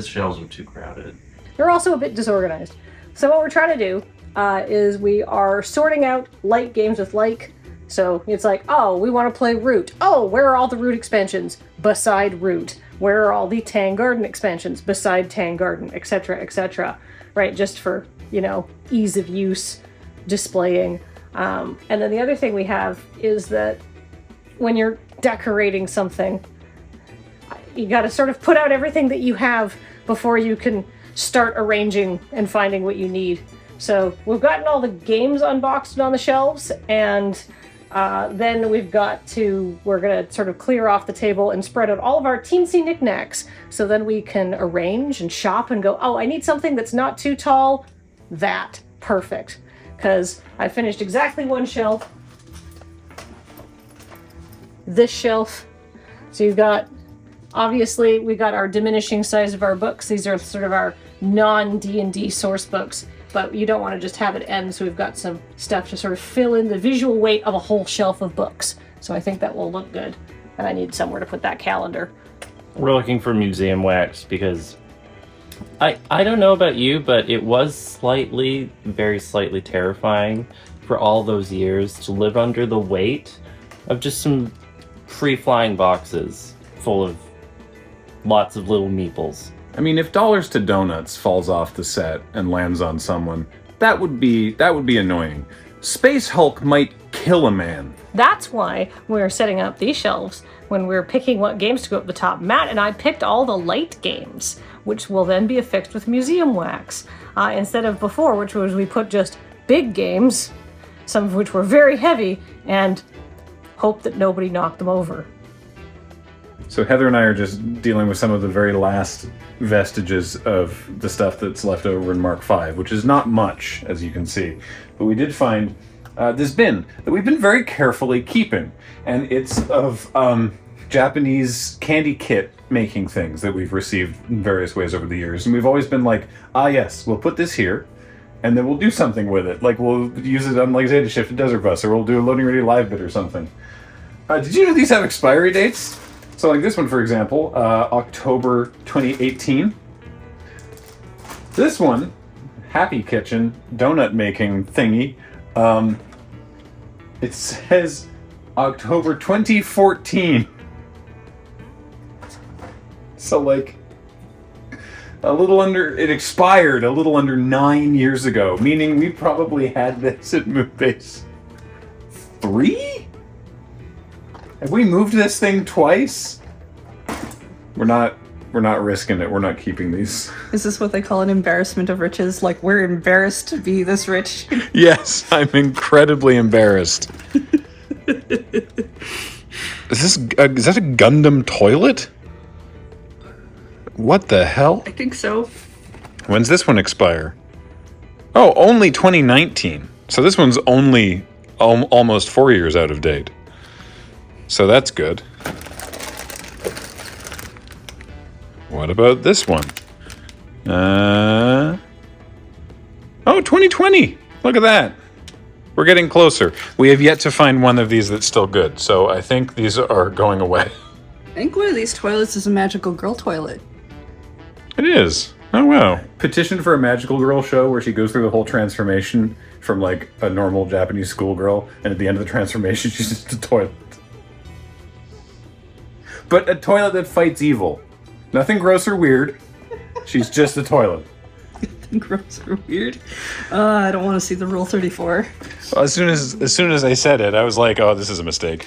shelves are too crowded. They're also a bit disorganized. So what we're trying to do is we are sorting out like games with like. So it's like, oh, we want to play Root. Oh, where are all the Root expansions? Beside Root. Where are all the Tang Garden expansions? Beside Tang Garden, etc., etc. Right, just for, ease of use, displaying. And then the other thing we have is that when you're decorating something, you got to sort of put out everything that you have before you can start arranging and finding what you need. So we've gotten all the games unboxed and on the shelves, and then we're going to sort of clear off the table and spread out all of our teensy knickknacks, so then we can arrange and shop and go, oh, I need something that's not too tall. That. Perfect. Because I finished exactly one shelf. This shelf. So you've got, obviously, we got our diminishing size of our books. These are sort of our non-D&D source books, but you don't want to just have it end, so we've got some stuff to sort of fill in the visual weight of a whole shelf of books. So I think that will look good. And I need somewhere to put that calendar. We're looking for museum wax because I don't know about you, but it was very slightly terrifying for all those years to live under the weight of just some free-flying boxes full of lots of little meeples. I mean, if Dollars to Donuts falls off the set and lands on someone, that would be annoying. Space Hulk might kill a man. That's why we're setting up these shelves when we're picking what games to go up the top. Matt and I picked all the light games, which will then be affixed with museum wax, instead of before, which was we put just big games, some of which were very heavy, and hope that nobody knocked them over. So Heather and I are just dealing with some of the very last vestiges of the stuff that's left over in Mark V, which is not much, as you can see. But we did find this bin that we've been very carefully keeping, and it's of Japanese candy kit making things that we've received in various ways over the years. And we've always been like, yes, we'll put this here, and then we'll do something with it. Like, we'll use it on like Zeta Shift and Desert Bus, or we'll do a Loading Ready live bit or something. Did you know these have expiry dates? So like this one, for example, October 2018. This one, Happy Kitchen donut making thingy, it says October 2014. So like it expired a little under 9 years ago, meaning we probably had this at Moonbase 3? Have we moved this thing twice? We're not risking it. We're not keeping these. Is this what they call an embarrassment of riches? Like, we're embarrassed to be this rich? Yes, I'm incredibly embarrassed. Is that a Gundam toilet? What the hell? I think so. When's this one expire? Oh, only 2019. So this one's only almost 4 years out of date. So that's good. What about this one? 2020. Look at that. We're getting closer. We have yet to find one of these that's still good, so I think these are going away. I think one of these toilets is a magical girl toilet. It is. Oh, wow. Petition for a magical girl show where she goes through the whole transformation from like a normal Japanese schoolgirl, and at the end of the transformation, she's just a toilet. But a toilet that fights evil. Nothing gross or weird. She's just a toilet. Nothing gross or weird? I don't want to see the Rule 34. Well, as soon as I said it, I was like, oh, this is a mistake.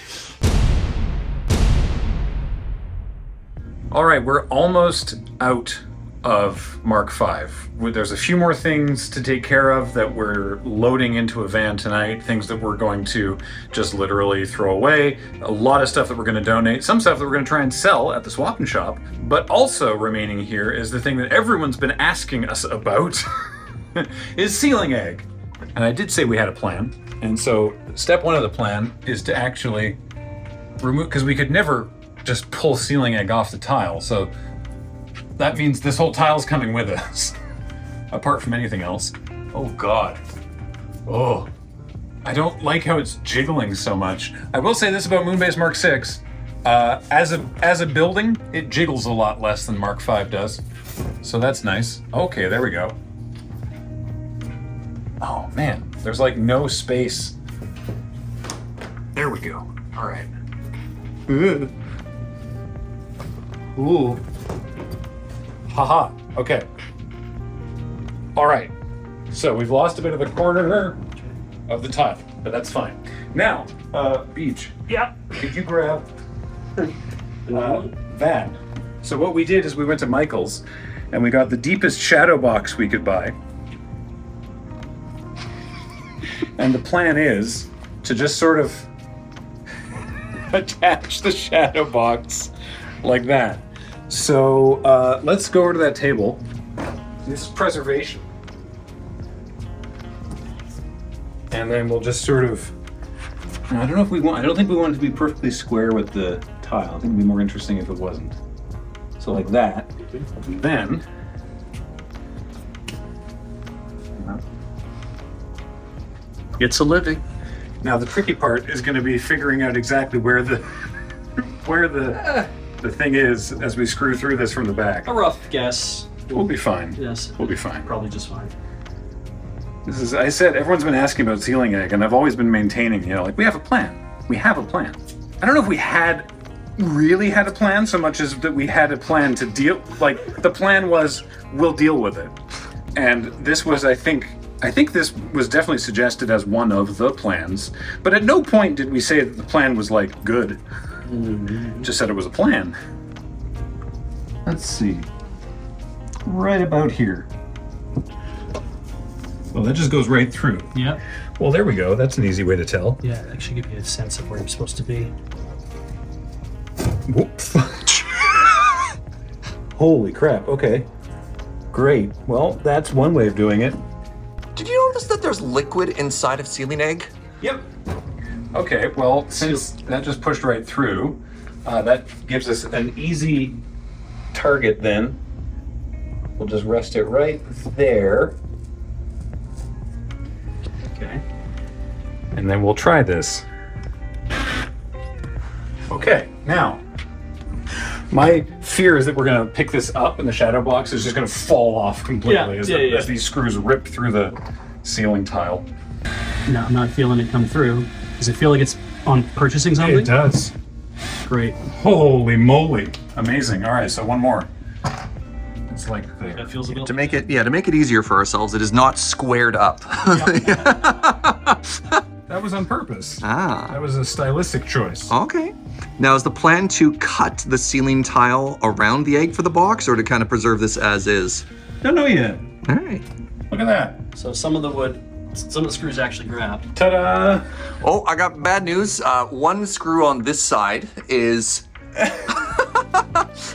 All right, we're almost out of Mark V. There's a few more things to take care of that we're loading into a van tonight, things that we're going to just literally throw away, a lot of stuff that we're going to donate, some stuff that we're going to try and sell at the swap and shop, but also remaining here is the thing that everyone's been asking us about, is Sealing Egg. And I did say we had a plan, and so step one of the plan is to actually remove, because we could never just pull ceiling egg off the tile, so that means this whole tile's coming with us, apart from anything else. Oh God. Oh. I don't like how it's jiggling so much. I will say this about Moonbase Mark 6. As a building, it jiggles a lot less than Mark 5 does. So that's nice. Okay, there we go. Oh man, there's like no space. There we go. All right. Ooh. Haha. Okay. All right. So we've lost a bit of the corner of the tile, but that's fine. Now, Beach. Yeah. Could you grab that? So what we did is we went to Michael's and we got the deepest shadow box we could buy. And the plan is to just sort of attach the shadow box like that. So let's go over to that table. This is preservation. And then we'll just sort of, I don't think we want it to be perfectly square with the tile. I think it'd be more interesting if it wasn't. So like that. And then, It's a living. now the tricky part is going to be figuring out exactly where the thing is as we screw through this from the back. A rough guess. We'll be fine. Yes. We'll be fine. Probably just fine. This is, I said, everyone's been asking about ceiling egg, and I've always been maintaining, like, we have a plan. We have a plan. I don't know if we really had a plan so much as that we had a plan to deal, like, the plan was, we'll deal with it. And this was, I think this was definitely suggested as one of the plans, but at no point did we say that the plan was, like, good. Just said it was a plan. Let's see. Right about here. Well, that just goes right through. Yeah. Well, there we go. That's an easy way to tell. Yeah, it actually give you a sense of where you're supposed to be. Whoops. Holy crap. Okay. Great. Well, that's one way of doing it. Did you notice that there's liquid inside of ceiling egg? Yep. Okay, well, since that just pushed right through, that gives us an easy target then. We'll just rest it right there. Okay. And then we'll try this. Okay, now, my fear is that we're gonna pick this up and the shadow box is just gonna fall off completely as these screws rip through the ceiling tile. No, I'm not feeling it come through. Does it feel like it's on purchasing something? It does. Great. Holy moly. Amazing. All right, so one more. It's like there. That feels a bit. To make it easier for ourselves, it is not squared up. That was on purpose. Ah. That was a stylistic choice. Okay. Now, is the plan to cut the ceiling tile around the egg for the box, or to kind of preserve this as is? Don't know yet. All right. Look at that. So some of the screws actually grab. Ta-da! Oh, I got bad news. One screw on this side is...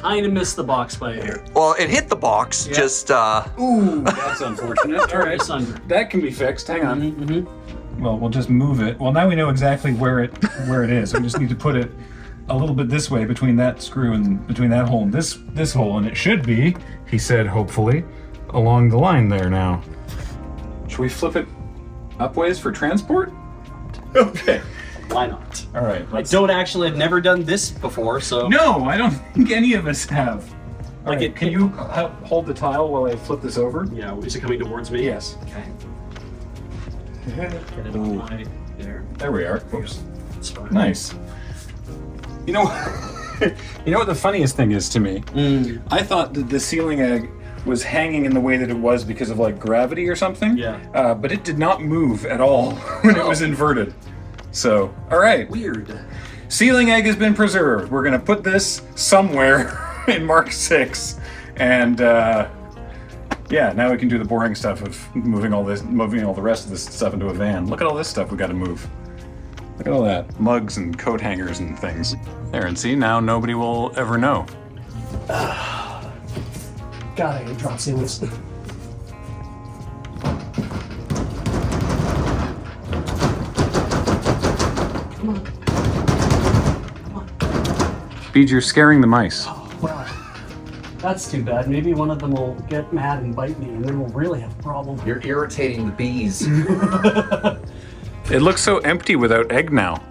I missed the box by a hair. Well, it hit the box, just... Ooh, that's unfortunate. All right, that can be fixed. Hang on. Well, we'll just move it. Well, now we know exactly where it is. We just need to put it a little bit this way between that screw and between that hole and this hole, and it should be, he said, hopefully, along the line there now. Should we flip it upways for transport? Okay. Why not? All right. I've never done this before, so. No, I don't think any of us have. All Like right, can you hold the tile while I flip this over? Yeah, is it coming towards me? Yes. Okay. Get it on my there. There we are. Oops. It's fine. Nice. You know, you know what the funniest thing is to me? I thought that the ceiling egg was hanging in the way that it was because of like gravity or something. Yeah. But it did not move at all when it was inverted. So, all right. Weird. Ceiling egg has been preserved. We're gonna put this somewhere in Mark 6, and yeah, now we can do the boring stuff of moving all the rest of this stuff into a van. Look at all this stuff we got to move. Look at all that. Mugs and coat hangers and things. There, and see, now nobody will ever know. God, I can drop ceilings. Come on. Come Speed, you're scaring the mice. Well, that's too bad. Maybe one of them will get mad and bite me, and then we'll really have a problem. You're irritating the bees. It looks so empty without egg now.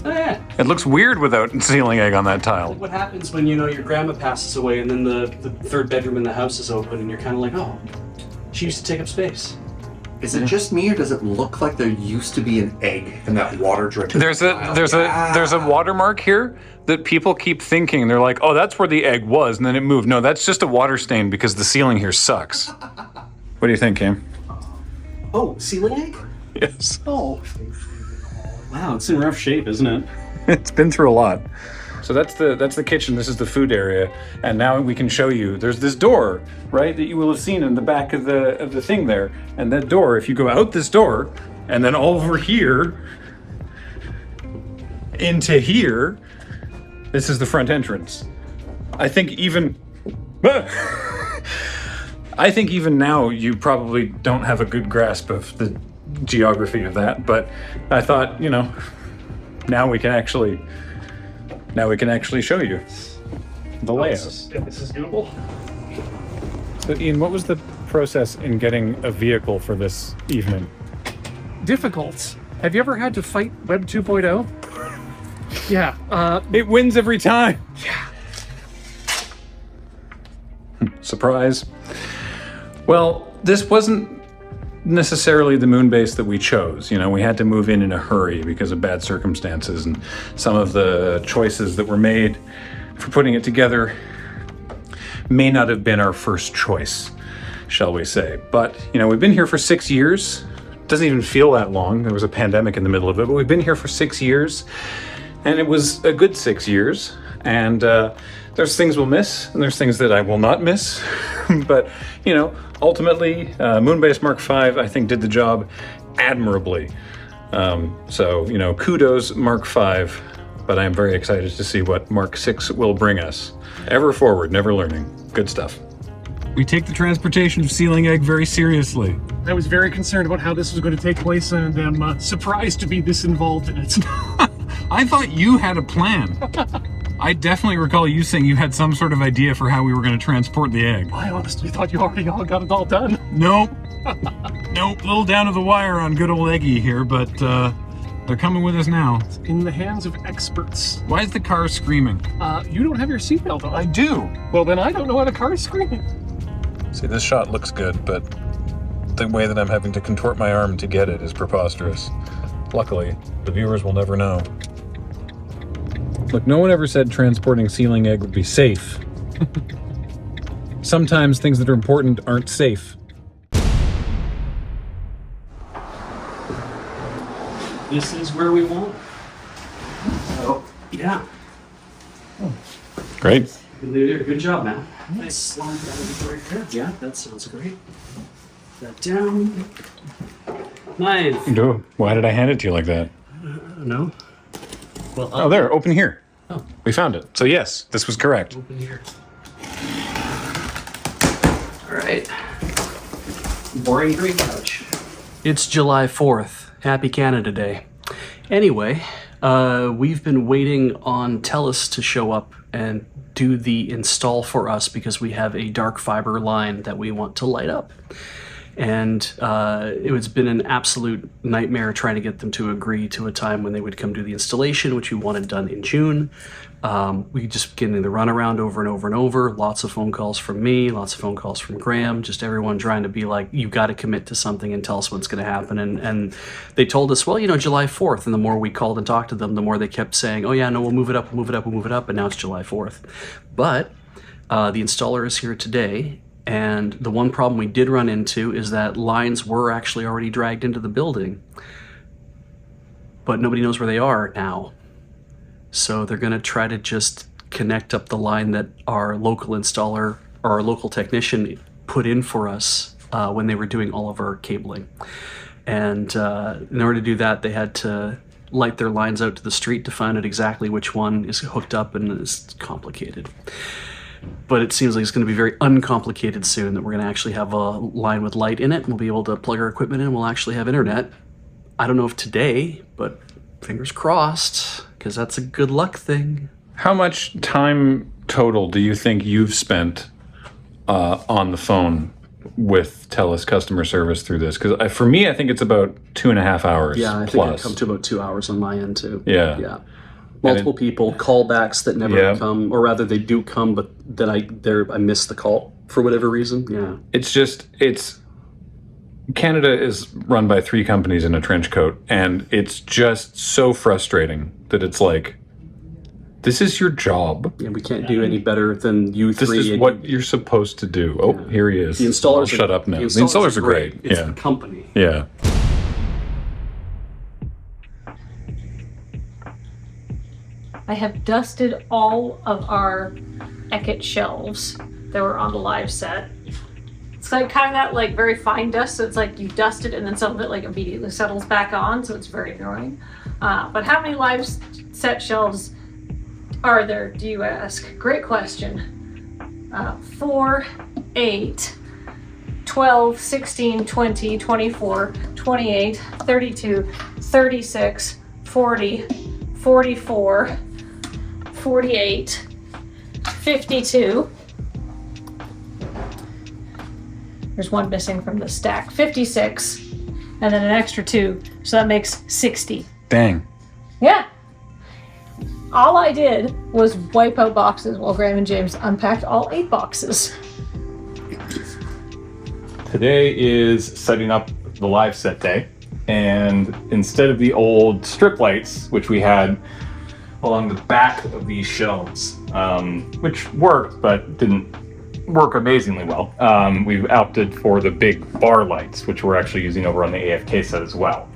Oh, yeah. It looks weird without ceiling egg on that tile. What happens when, your grandma passes away and then the third bedroom in the house is open and you're kind of like, oh, she used to take up space. Is it just me, or does it look like there used to be an egg in that water drip? There's a watermark here that people keep thinking. They're like, oh, that's where the egg was, and then it moved. No, that's just a water stain because the ceiling here sucks. What do you think, Cam? Oh, ceiling egg? Yes. Oh. Wow, it's in rough shape, isn't it? It's been through a lot. So that's the kitchen. This is the food area, and now we can show you. There's this door, right, that you will have seen in the back of the thing there. And that door, if you go out this door, and then over here into here, this is the front entrance. I think even now you probably don't have a good grasp of the geography of that, but I thought, now we can actually show you the layout. This is doable. So Ian, what was the process in getting a vehicle for this evening? Difficult. Have you ever had to fight Web 2.0? Yeah. It wins every time. Yeah. Surprise. Well, this wasn't necessarily the Moonbase that we chose. We had to move in a hurry because of bad circumstances, and some of the choices that were made for putting it together may not have been our first choice, shall we say. But, we've been here for 6 years. It doesn't even feel that long. There was a pandemic in the middle of it, but we've been here for 6 years, and it was a good 6 years. And there's things we'll miss, and there's things that I will not miss. But, ultimately, Moonbase MkVI, I think, did the job admirably. So, kudos MkVI, but I am very excited to see what Mark 6 will bring us. Ever forward, never learning. Good stuff. We take the transportation of ceiling egg very seriously. I was very concerned about how this was going to take place, and I'm surprised to be this involved in it. I thought you had a plan. I definitely recall you saying you had some sort of idea for how we were going to transport the egg. I honestly thought you already all got it all done. Nope. Nope, a little down to the wire on good old Eggy here, but they're coming with us now. It's in the hands of experts. Why is the car screaming? You don't have your seatbelt on. I do. Well, then I don't know why the car is screaming. See, this shot looks good, but the way that I'm having to contort my arm to get it is preposterous. Luckily, the viewers will never know. Look, no one ever said transporting ceiling egg would be safe. Sometimes things that are important aren't safe. This is where we want. So, yeah. Great. Good job, man. Nice slide down right there. Yeah, that sounds great. That down. Nice. Why did I hand it to you like that? No. Well, oh, there, open here. Oh. We found it. So yes, this was correct. Open here. All right. Boring green couch. It's July 4th. Happy Canada Day. Anyway, we've been waiting on TELUS to show up and do the install for us because we have a dark fiber line that we want to light up. And it's been an absolute nightmare trying to get them to agree to a time when they would come do the installation, which we wanted done in June. We just getting the runaround over and over and over. Lots of phone calls from me, lots of phone calls from Graham, just everyone trying to be like, you got to commit to something and tell us what's going to happen. And they told us, well, July 4th. And the more we called and talked to them, the more they kept saying, oh yeah, no, we'll move it up, we'll move it up, we'll move it up. And now it's July 4th. But the installer is here today. And the one problem we did run into is that lines were actually already dragged into the building, but nobody knows where they are now. So they're going to try to just connect up the line that our local installer or our local technician put in for us when they were doing all of our cabling. And in order to do that, they had to light their lines out to the street to find out exactly which one is hooked up, and it's complicated. But it seems like it's going to be very uncomplicated soon, that we're going to actually have a line with light in it, and we'll be able to plug our equipment in, and we'll actually have internet. I don't know if today, but fingers crossed, because that's a good luck thing. How much time total do you think you've spent on the phone with TELUS customer service through this? Because for me, I think it's about 2.5 hours. Yeah, I think it come to about 2 hours on my end too. Yeah. Yeah. Multiple people, callbacks that never come, or rather they do come, but then I miss the call for whatever reason. Yeah. It's Canada is run by 3 companies in a trench coat, and it's just so frustrating that it's like, this is your job. Yeah, we can't do any better than you This three. is what you're supposed to do. Oh, here he is. The installers I'll are- shut up now. the The installers are great. It's Yeah. the company. Yeah. I have dusted all of our Eket shelves that were on the live set. It's like kind of that like very fine dust, so it's like you dust it and then some of it like immediately settles back on, so it's very annoying. But how many live set shelves are there, do you ask? Great question. 4, 8, 12, 16, 20, 24, 28, 32, 36, 40, 44, 48, 52. There's one missing from the stack. 56, and then an extra 2, so that makes 60. Dang. Yeah. All I did was wipe out boxes while Graham and James unpacked all 8 boxes. Today is setting up the live set day, and instead of the old strip lights, which we had along the back of these shelves, which worked but didn't work amazingly well, we've opted for the big bar lights, which we're actually using over on the AFK set as well.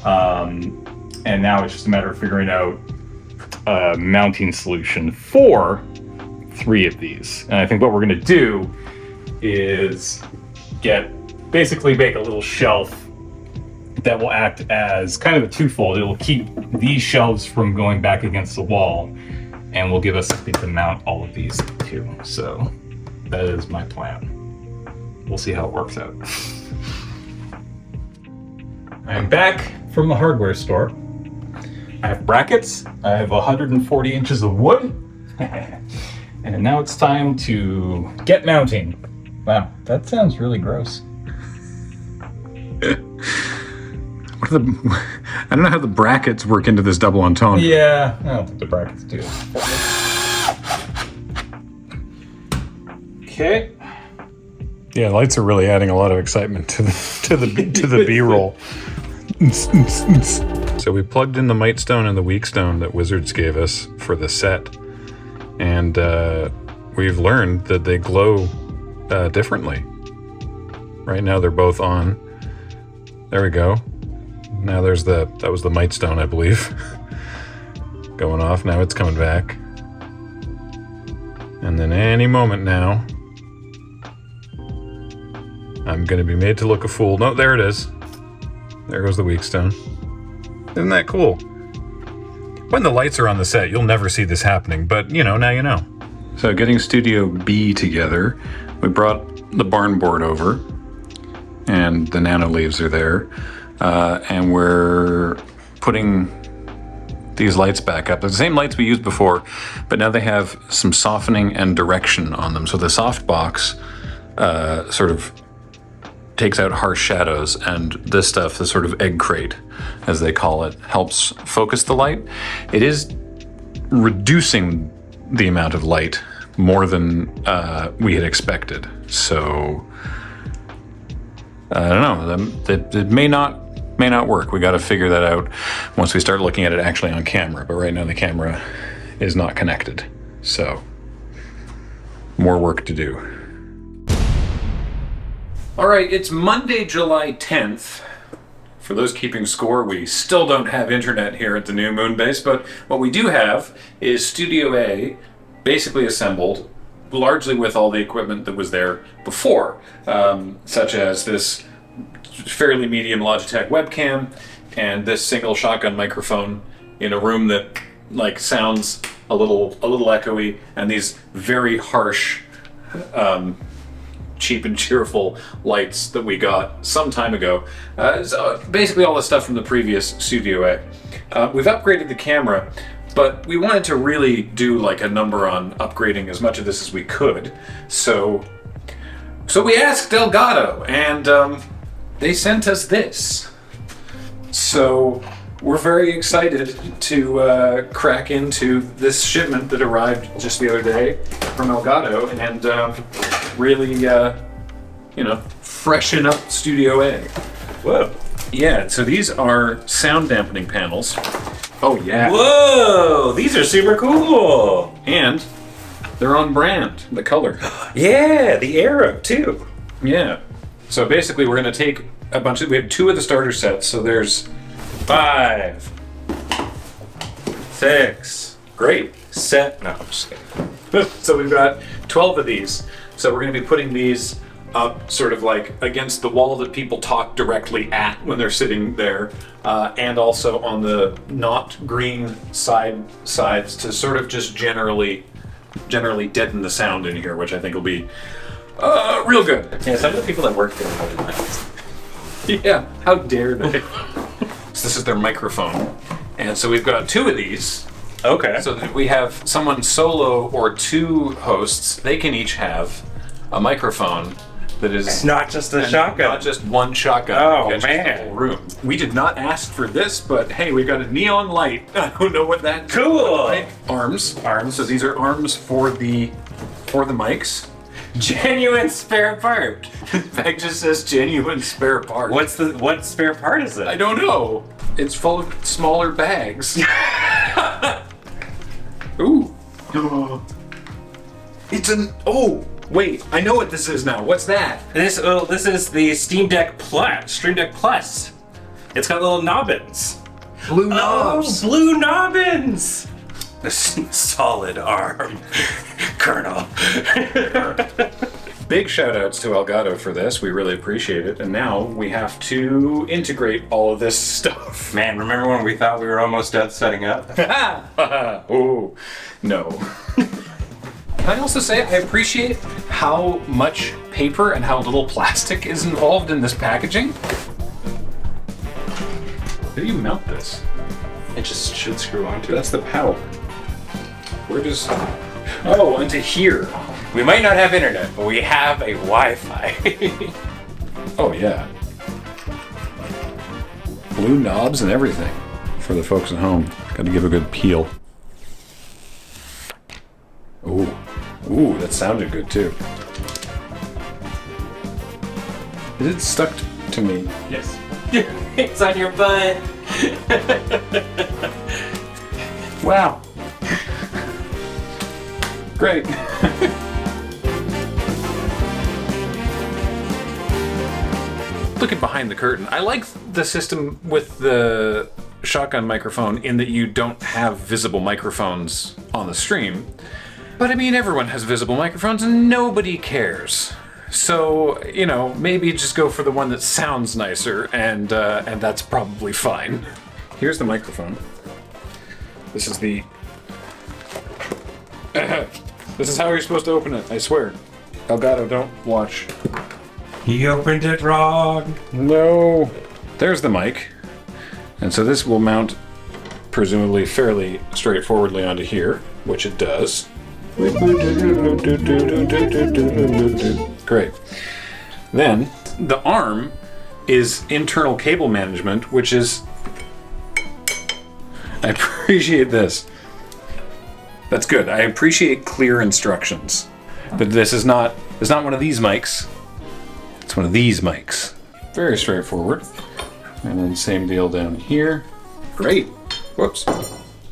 And now it's just a matter of figuring out a mounting solution for 3 of these. And I think what we're going to do is basically make a little shelf that will act as kind of a twofold. It'll keep these shelves from going back against the wall, and will give us something to mount all of these to. So that is my plan. We'll see how it works out. I'm back from the hardware store. I have brackets. I have 140 inches of wood. And now it's time to get mounting. Wow, that sounds really gross. What are the? I don't know how the brackets work into this double entendre. Yeah, I don't think the brackets do. Okay. Yeah, lights are really adding a lot of excitement to the B-roll. So we plugged in the Mightstone and the Weakstone that Wizards gave us for the set, and we've learned that they glow differently. Right now they're both on. There we go. Now there's that was the Mightstone, I believe, going off. Now it's coming back. And then any moment now, I'm gonna be made to look a fool. No, there it is. There goes the Weakstone. Isn't that cool? When the lights are on the set, you'll never see this happening, but you know, now you know. So getting Studio B together, we brought the barn board over, and the nano leaves are there, and we're putting these lights back up. They're the same lights we used before, but now they have some softening and direction on them. So the softbox sort of takes out harsh shadows, and this stuff, the sort of egg crate, as they call it, helps focus the light. It is reducing the amount of light more than we had expected. So I don't know. It may not work. We got to figure that out once we start looking at it actually on camera. But right now the camera is not connected, so more work to do. All right, it's Monday, July 10th. For those keeping score, we still don't have internet here at the new Moonbase, but what we do have is Studio A basically assembled, largely with all the equipment that was there before, such as this fairly medium Logitech webcam and this single shotgun microphone in a room that like sounds a little echoey, and these very harsh cheap and cheerful lights that we got some time ago. So basically all the stuff from the previous Studio A. We've upgraded the camera, But we wanted to really do like a number on upgrading as much of this as we could. So we asked Elgato, and they sent us this. So we're very excited to crack into this shipment that arrived just the other day from Elgato and really, you know, freshen up Studio A. Whoa. Yeah, so these are sound dampening panels. Oh yeah. Whoa, these are super cool. And they're on brand, the color. Yeah, the arrow too. Yeah. So basically we're gonna take a bunch of, we have 2 of the starter sets, so there's 5, 6, great. Set. No, I'm just kidding. So we've got 12 of these. So we're gonna be putting these up sort of like against the wall that people talk directly at when they're sitting there, and also on the not green sides to sort of just generally deaden the sound in here, which I think will be real good. Yeah, some of the people that work there are really nice. Yeah, how dare they? So this is their microphone, and so we've got 2 of these. Okay. So that we have someone solo or 2 hosts. They can each have a microphone that is It's not just a shotgun. Not just one shotgun. Oh, Catches man. the whole room. We did not ask for this, but hey, we got a neon light. I don't know what that. Cool. Like. Arms. So these are arms for the mics. Genuine spare part. Bag just says genuine spare part. What spare part is it? I don't know. It's full of smaller bags. Ooh. It's an. Oh, wait. I know what this is now. What's that? This is the Steam Deck Plus. It's got little knobbins. Blue knobs. Oh, blue knobbins. A solid arm, Colonel. Big shout outs to Elgato for this. We really appreciate it. And now we have to integrate all of this stuff. Man, remember when we thought we were almost done setting up? Oh, no. Can I also say I appreciate how much paper and how little plastic is involved in this packaging? How do you mount this? It just should screw onto it. That's the power. Where does... Oh, into here. We might not have internet, but we have a Wi-Fi. Oh, yeah. Blue knobs and everything for the folks at home. Got to give a good peel. Ooh. Ooh, that sounded good, too. Is it stuck to me? Yes. It's on your butt. Wow. Great. Looking behind the curtain, I like the system with the shotgun microphone in that you don't have visible microphones on the stream. But I mean, everyone has visible microphones and nobody cares. So, you know, maybe just go for the one that sounds nicer, and that's probably fine. Here's the microphone. This is the... This is how you're supposed to open it, I swear. Elgato, don't watch. He opened it wrong. No. There's the mic. And so this will mount, presumably fairly straightforwardly onto here, which it does. Great. Then, the arm is internal cable management, which is... I appreciate this. That's good. I appreciate clear instructions. But this is not one of these mics. It's one of these mics. Very straightforward. And then same deal down here. Great. Whoops.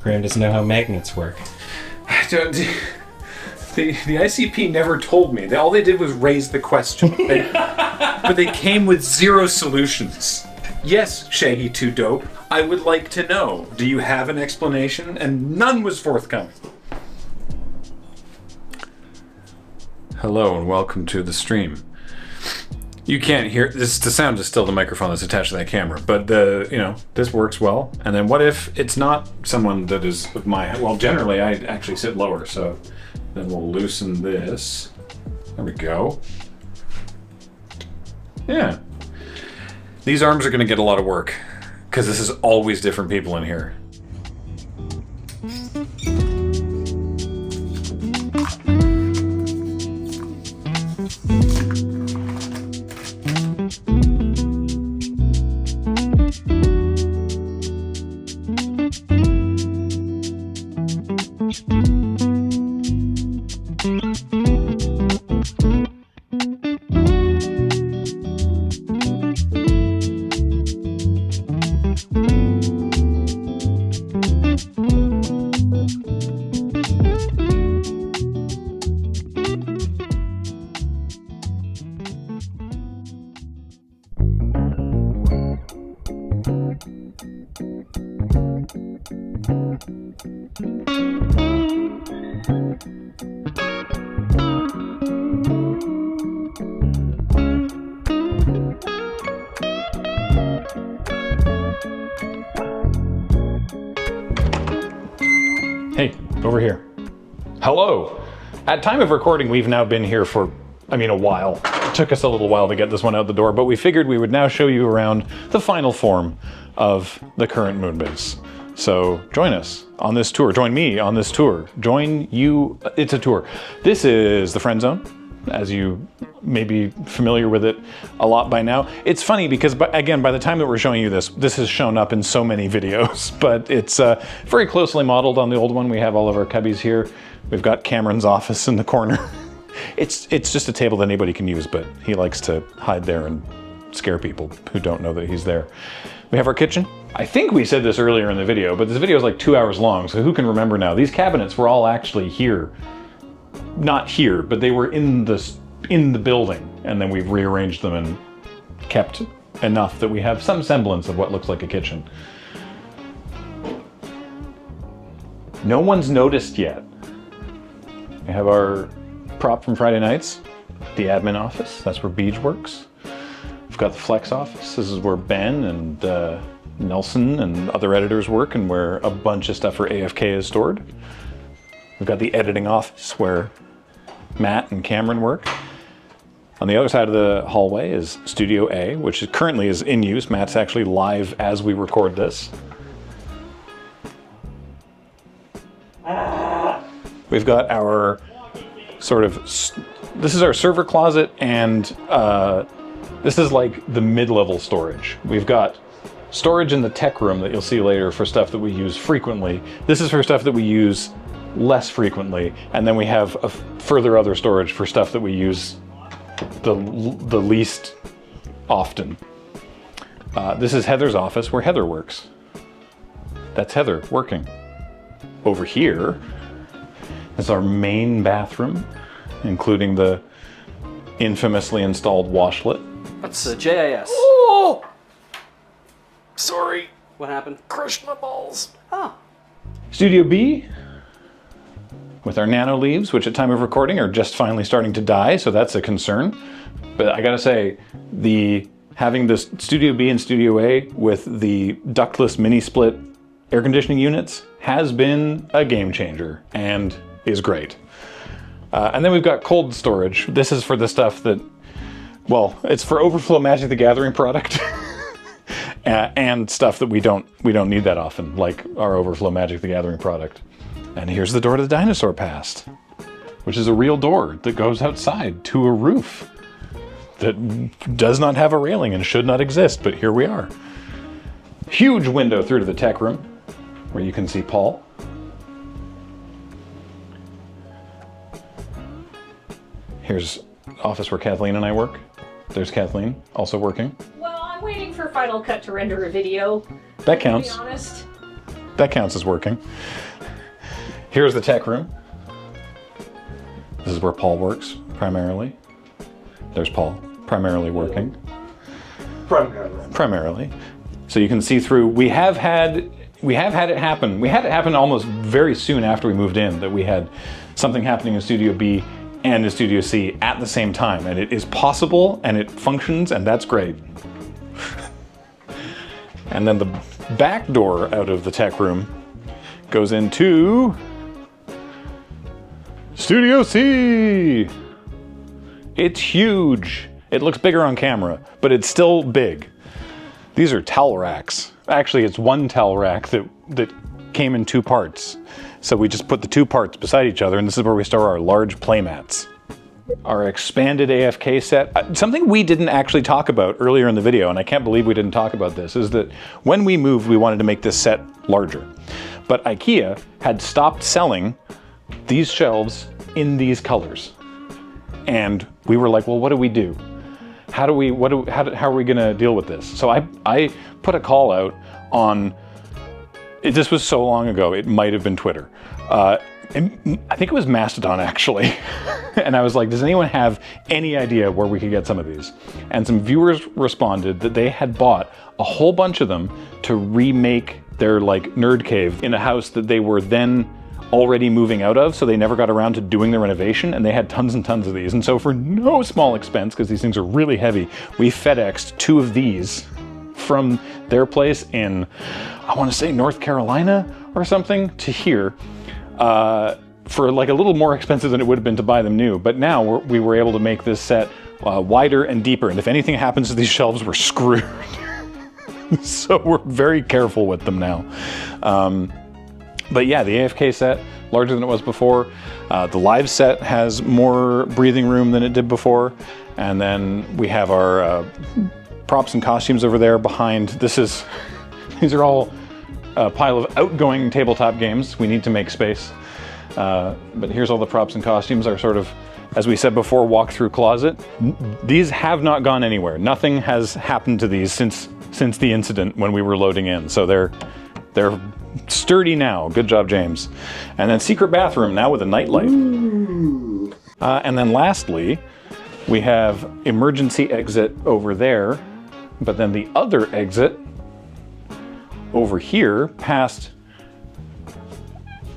Graham doesn't know how magnets work. I don't... The ICP never told me. All they did was raise the question. But they came with 0 solutions. Yes, Shaggy 2 Dope, I would like to know. Do you have an explanation? And none was forthcoming. Hello and welcome to the stream. You can't hear this. The sound is still the microphone that's attached to that camera, but this works well. And then what if it's not someone that is of my... Well, generally I actually sit lower, so then we'll loosen this. There we go. Yeah. These arms are going to get a lot of work because this is always different people in here. Hey, over here. Hello. At time of recording, we've now been here for, a while. It took us a little while to get this one out the door, but we figured we would now show you around the final form of the current Moonbase. So join us on this tour. Join me on this tour. Join you. It's a tour. This is the Friend Zone, as you may be familiar with it a lot by now. It's funny because, again, by the time that we're showing you this has shown up in so many videos, but it's very closely modeled on the old one. We have all of our cubbies here. We've got Cameron's office in the corner. It's just a table that anybody can use, but he likes to hide there and scare people who don't know that he's there. We have our kitchen. I think we said this earlier in the video, but this video is like 2 hours long, so who can remember now? These cabinets were all actually here. Not here, but they were in the building, and then we've rearranged them and kept enough that we have some semblance of what looks like a kitchen. No one's noticed yet. We have our prop from Friday nights, the admin office. That's where Beej works. We've got the flex office. This is where Ben and Nelson and other editors work, and where a bunch of stuff for AFK is stored. We've got the editing office where Matt and Cameron work. On the other side of the hallway is Studio A, which currently is in use. Matt's actually live as we record this. We've got our this is our server closet, and this is like the mid-level storage. We've got storage in the tech room that you'll see later for stuff that we use frequently. This is for stuff that we use less frequently, and then we have a further other storage for stuff that we use the least often. This is Heather's office where Heather works. That's Heather working. Over here is our main bathroom, including the infamously installed washlet. That's JIS. Oh! Sorry. What happened? Crushed my balls. Oh. Studio B, with our nano leaves, which at time of recording are just finally starting to die, so that's a concern. But I gotta say, having this Studio B and Studio A with the ductless mini split air conditioning units has been a game changer and is great. And then we've got cold storage. This is for the stuff that, well, it's for overflow Magic the Gathering product. And stuff that we don't need that often, like our overflow Magic the Gathering product. And here's the door to the dinosaur past, which is a real door that goes outside to a roof that does not have a railing and should not exist, but here we are. Huge window through to the tech room where you can see Paul. Here's office where Kathleen and I work. There's Kathleen also working. Well, I'm waiting for Final Cut to render a video. That counts. To be honest. That counts as working. Here's the tech room. This is where Paul works, primarily. There's Paul, primarily working. Primarily. So you can see through. We have had it happen. We had it happen almost very soon after we moved in, that we had something happening in Studio B and in Studio C at the same time. And it is possible, and it functions, and that's great. And then the back door out of the tech room goes into Studio C. It's huge. It looks bigger on camera, but it's still big. These are towel racks. Actually, it's one towel rack that came in two parts. So we just put the two parts beside each other, and this is where we store our large playmats. Our expanded AFK set. Something we didn't actually talk about earlier in the video, and I can't believe we didn't talk about this, is that when we moved, we wanted to make this set larger. But IKEA had stopped selling these shelves in these colors. And we were like, well, what do we do? How are we gonna deal with this? So I put a call out on, this was so long ago, it might have been Twitter. I think it was Mastodon, actually. And I was like, does anyone have any idea where we could get some of these? And some viewers responded that they had bought a whole bunch of them to remake their like nerd cave in a house that they were then already moving out of, so they never got around to doing the renovation, and they had tons and tons of these. And so for no small expense, because these things are really heavy, we FedExed 2 of these from their place in, I want to say North Carolina or something, to here, for like a little more expensive than it would have been to buy them new. But now we were able to make this set wider and deeper, and if anything happens to these shelves, we're screwed. So we're very careful with them now. But yeah, the AFK set, larger than it was before. The live set has more breathing room than it did before. And then we have our props and costumes over there behind. These are all a pile of outgoing tabletop games. We need to make space. But here's all the props and costumes, our sort of, as we said before, walk-through closet. These have not gone anywhere. Nothing has happened to these since the incident when we were loading in. So they're sturdy now. Good job, James. And then secret bathroom now with a nightlight. And then lastly, we have emergency exit over there, but then the other exit over here past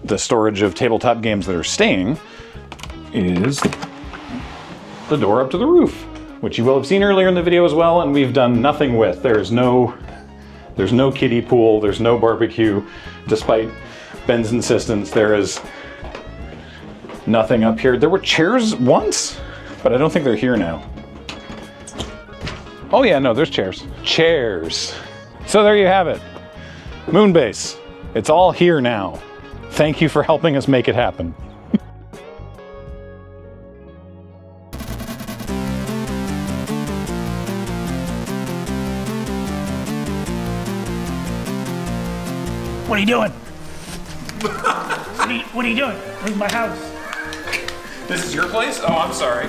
the storage of tabletop games that are staying is the door up to the roof, which you will have seen earlier in the video as well, and we've done nothing with. There's no kiddie pool, there's no barbecue, despite Ben's insistence. There is nothing up here. There were chairs once, but I don't think they're here now. Oh yeah, no, there's chairs. Chairs. So there you have it. Moonbase. It's all here now. Thank you for helping us make it happen. What are you doing? What are you doing? This is my house. This is your place? Oh, I'm sorry.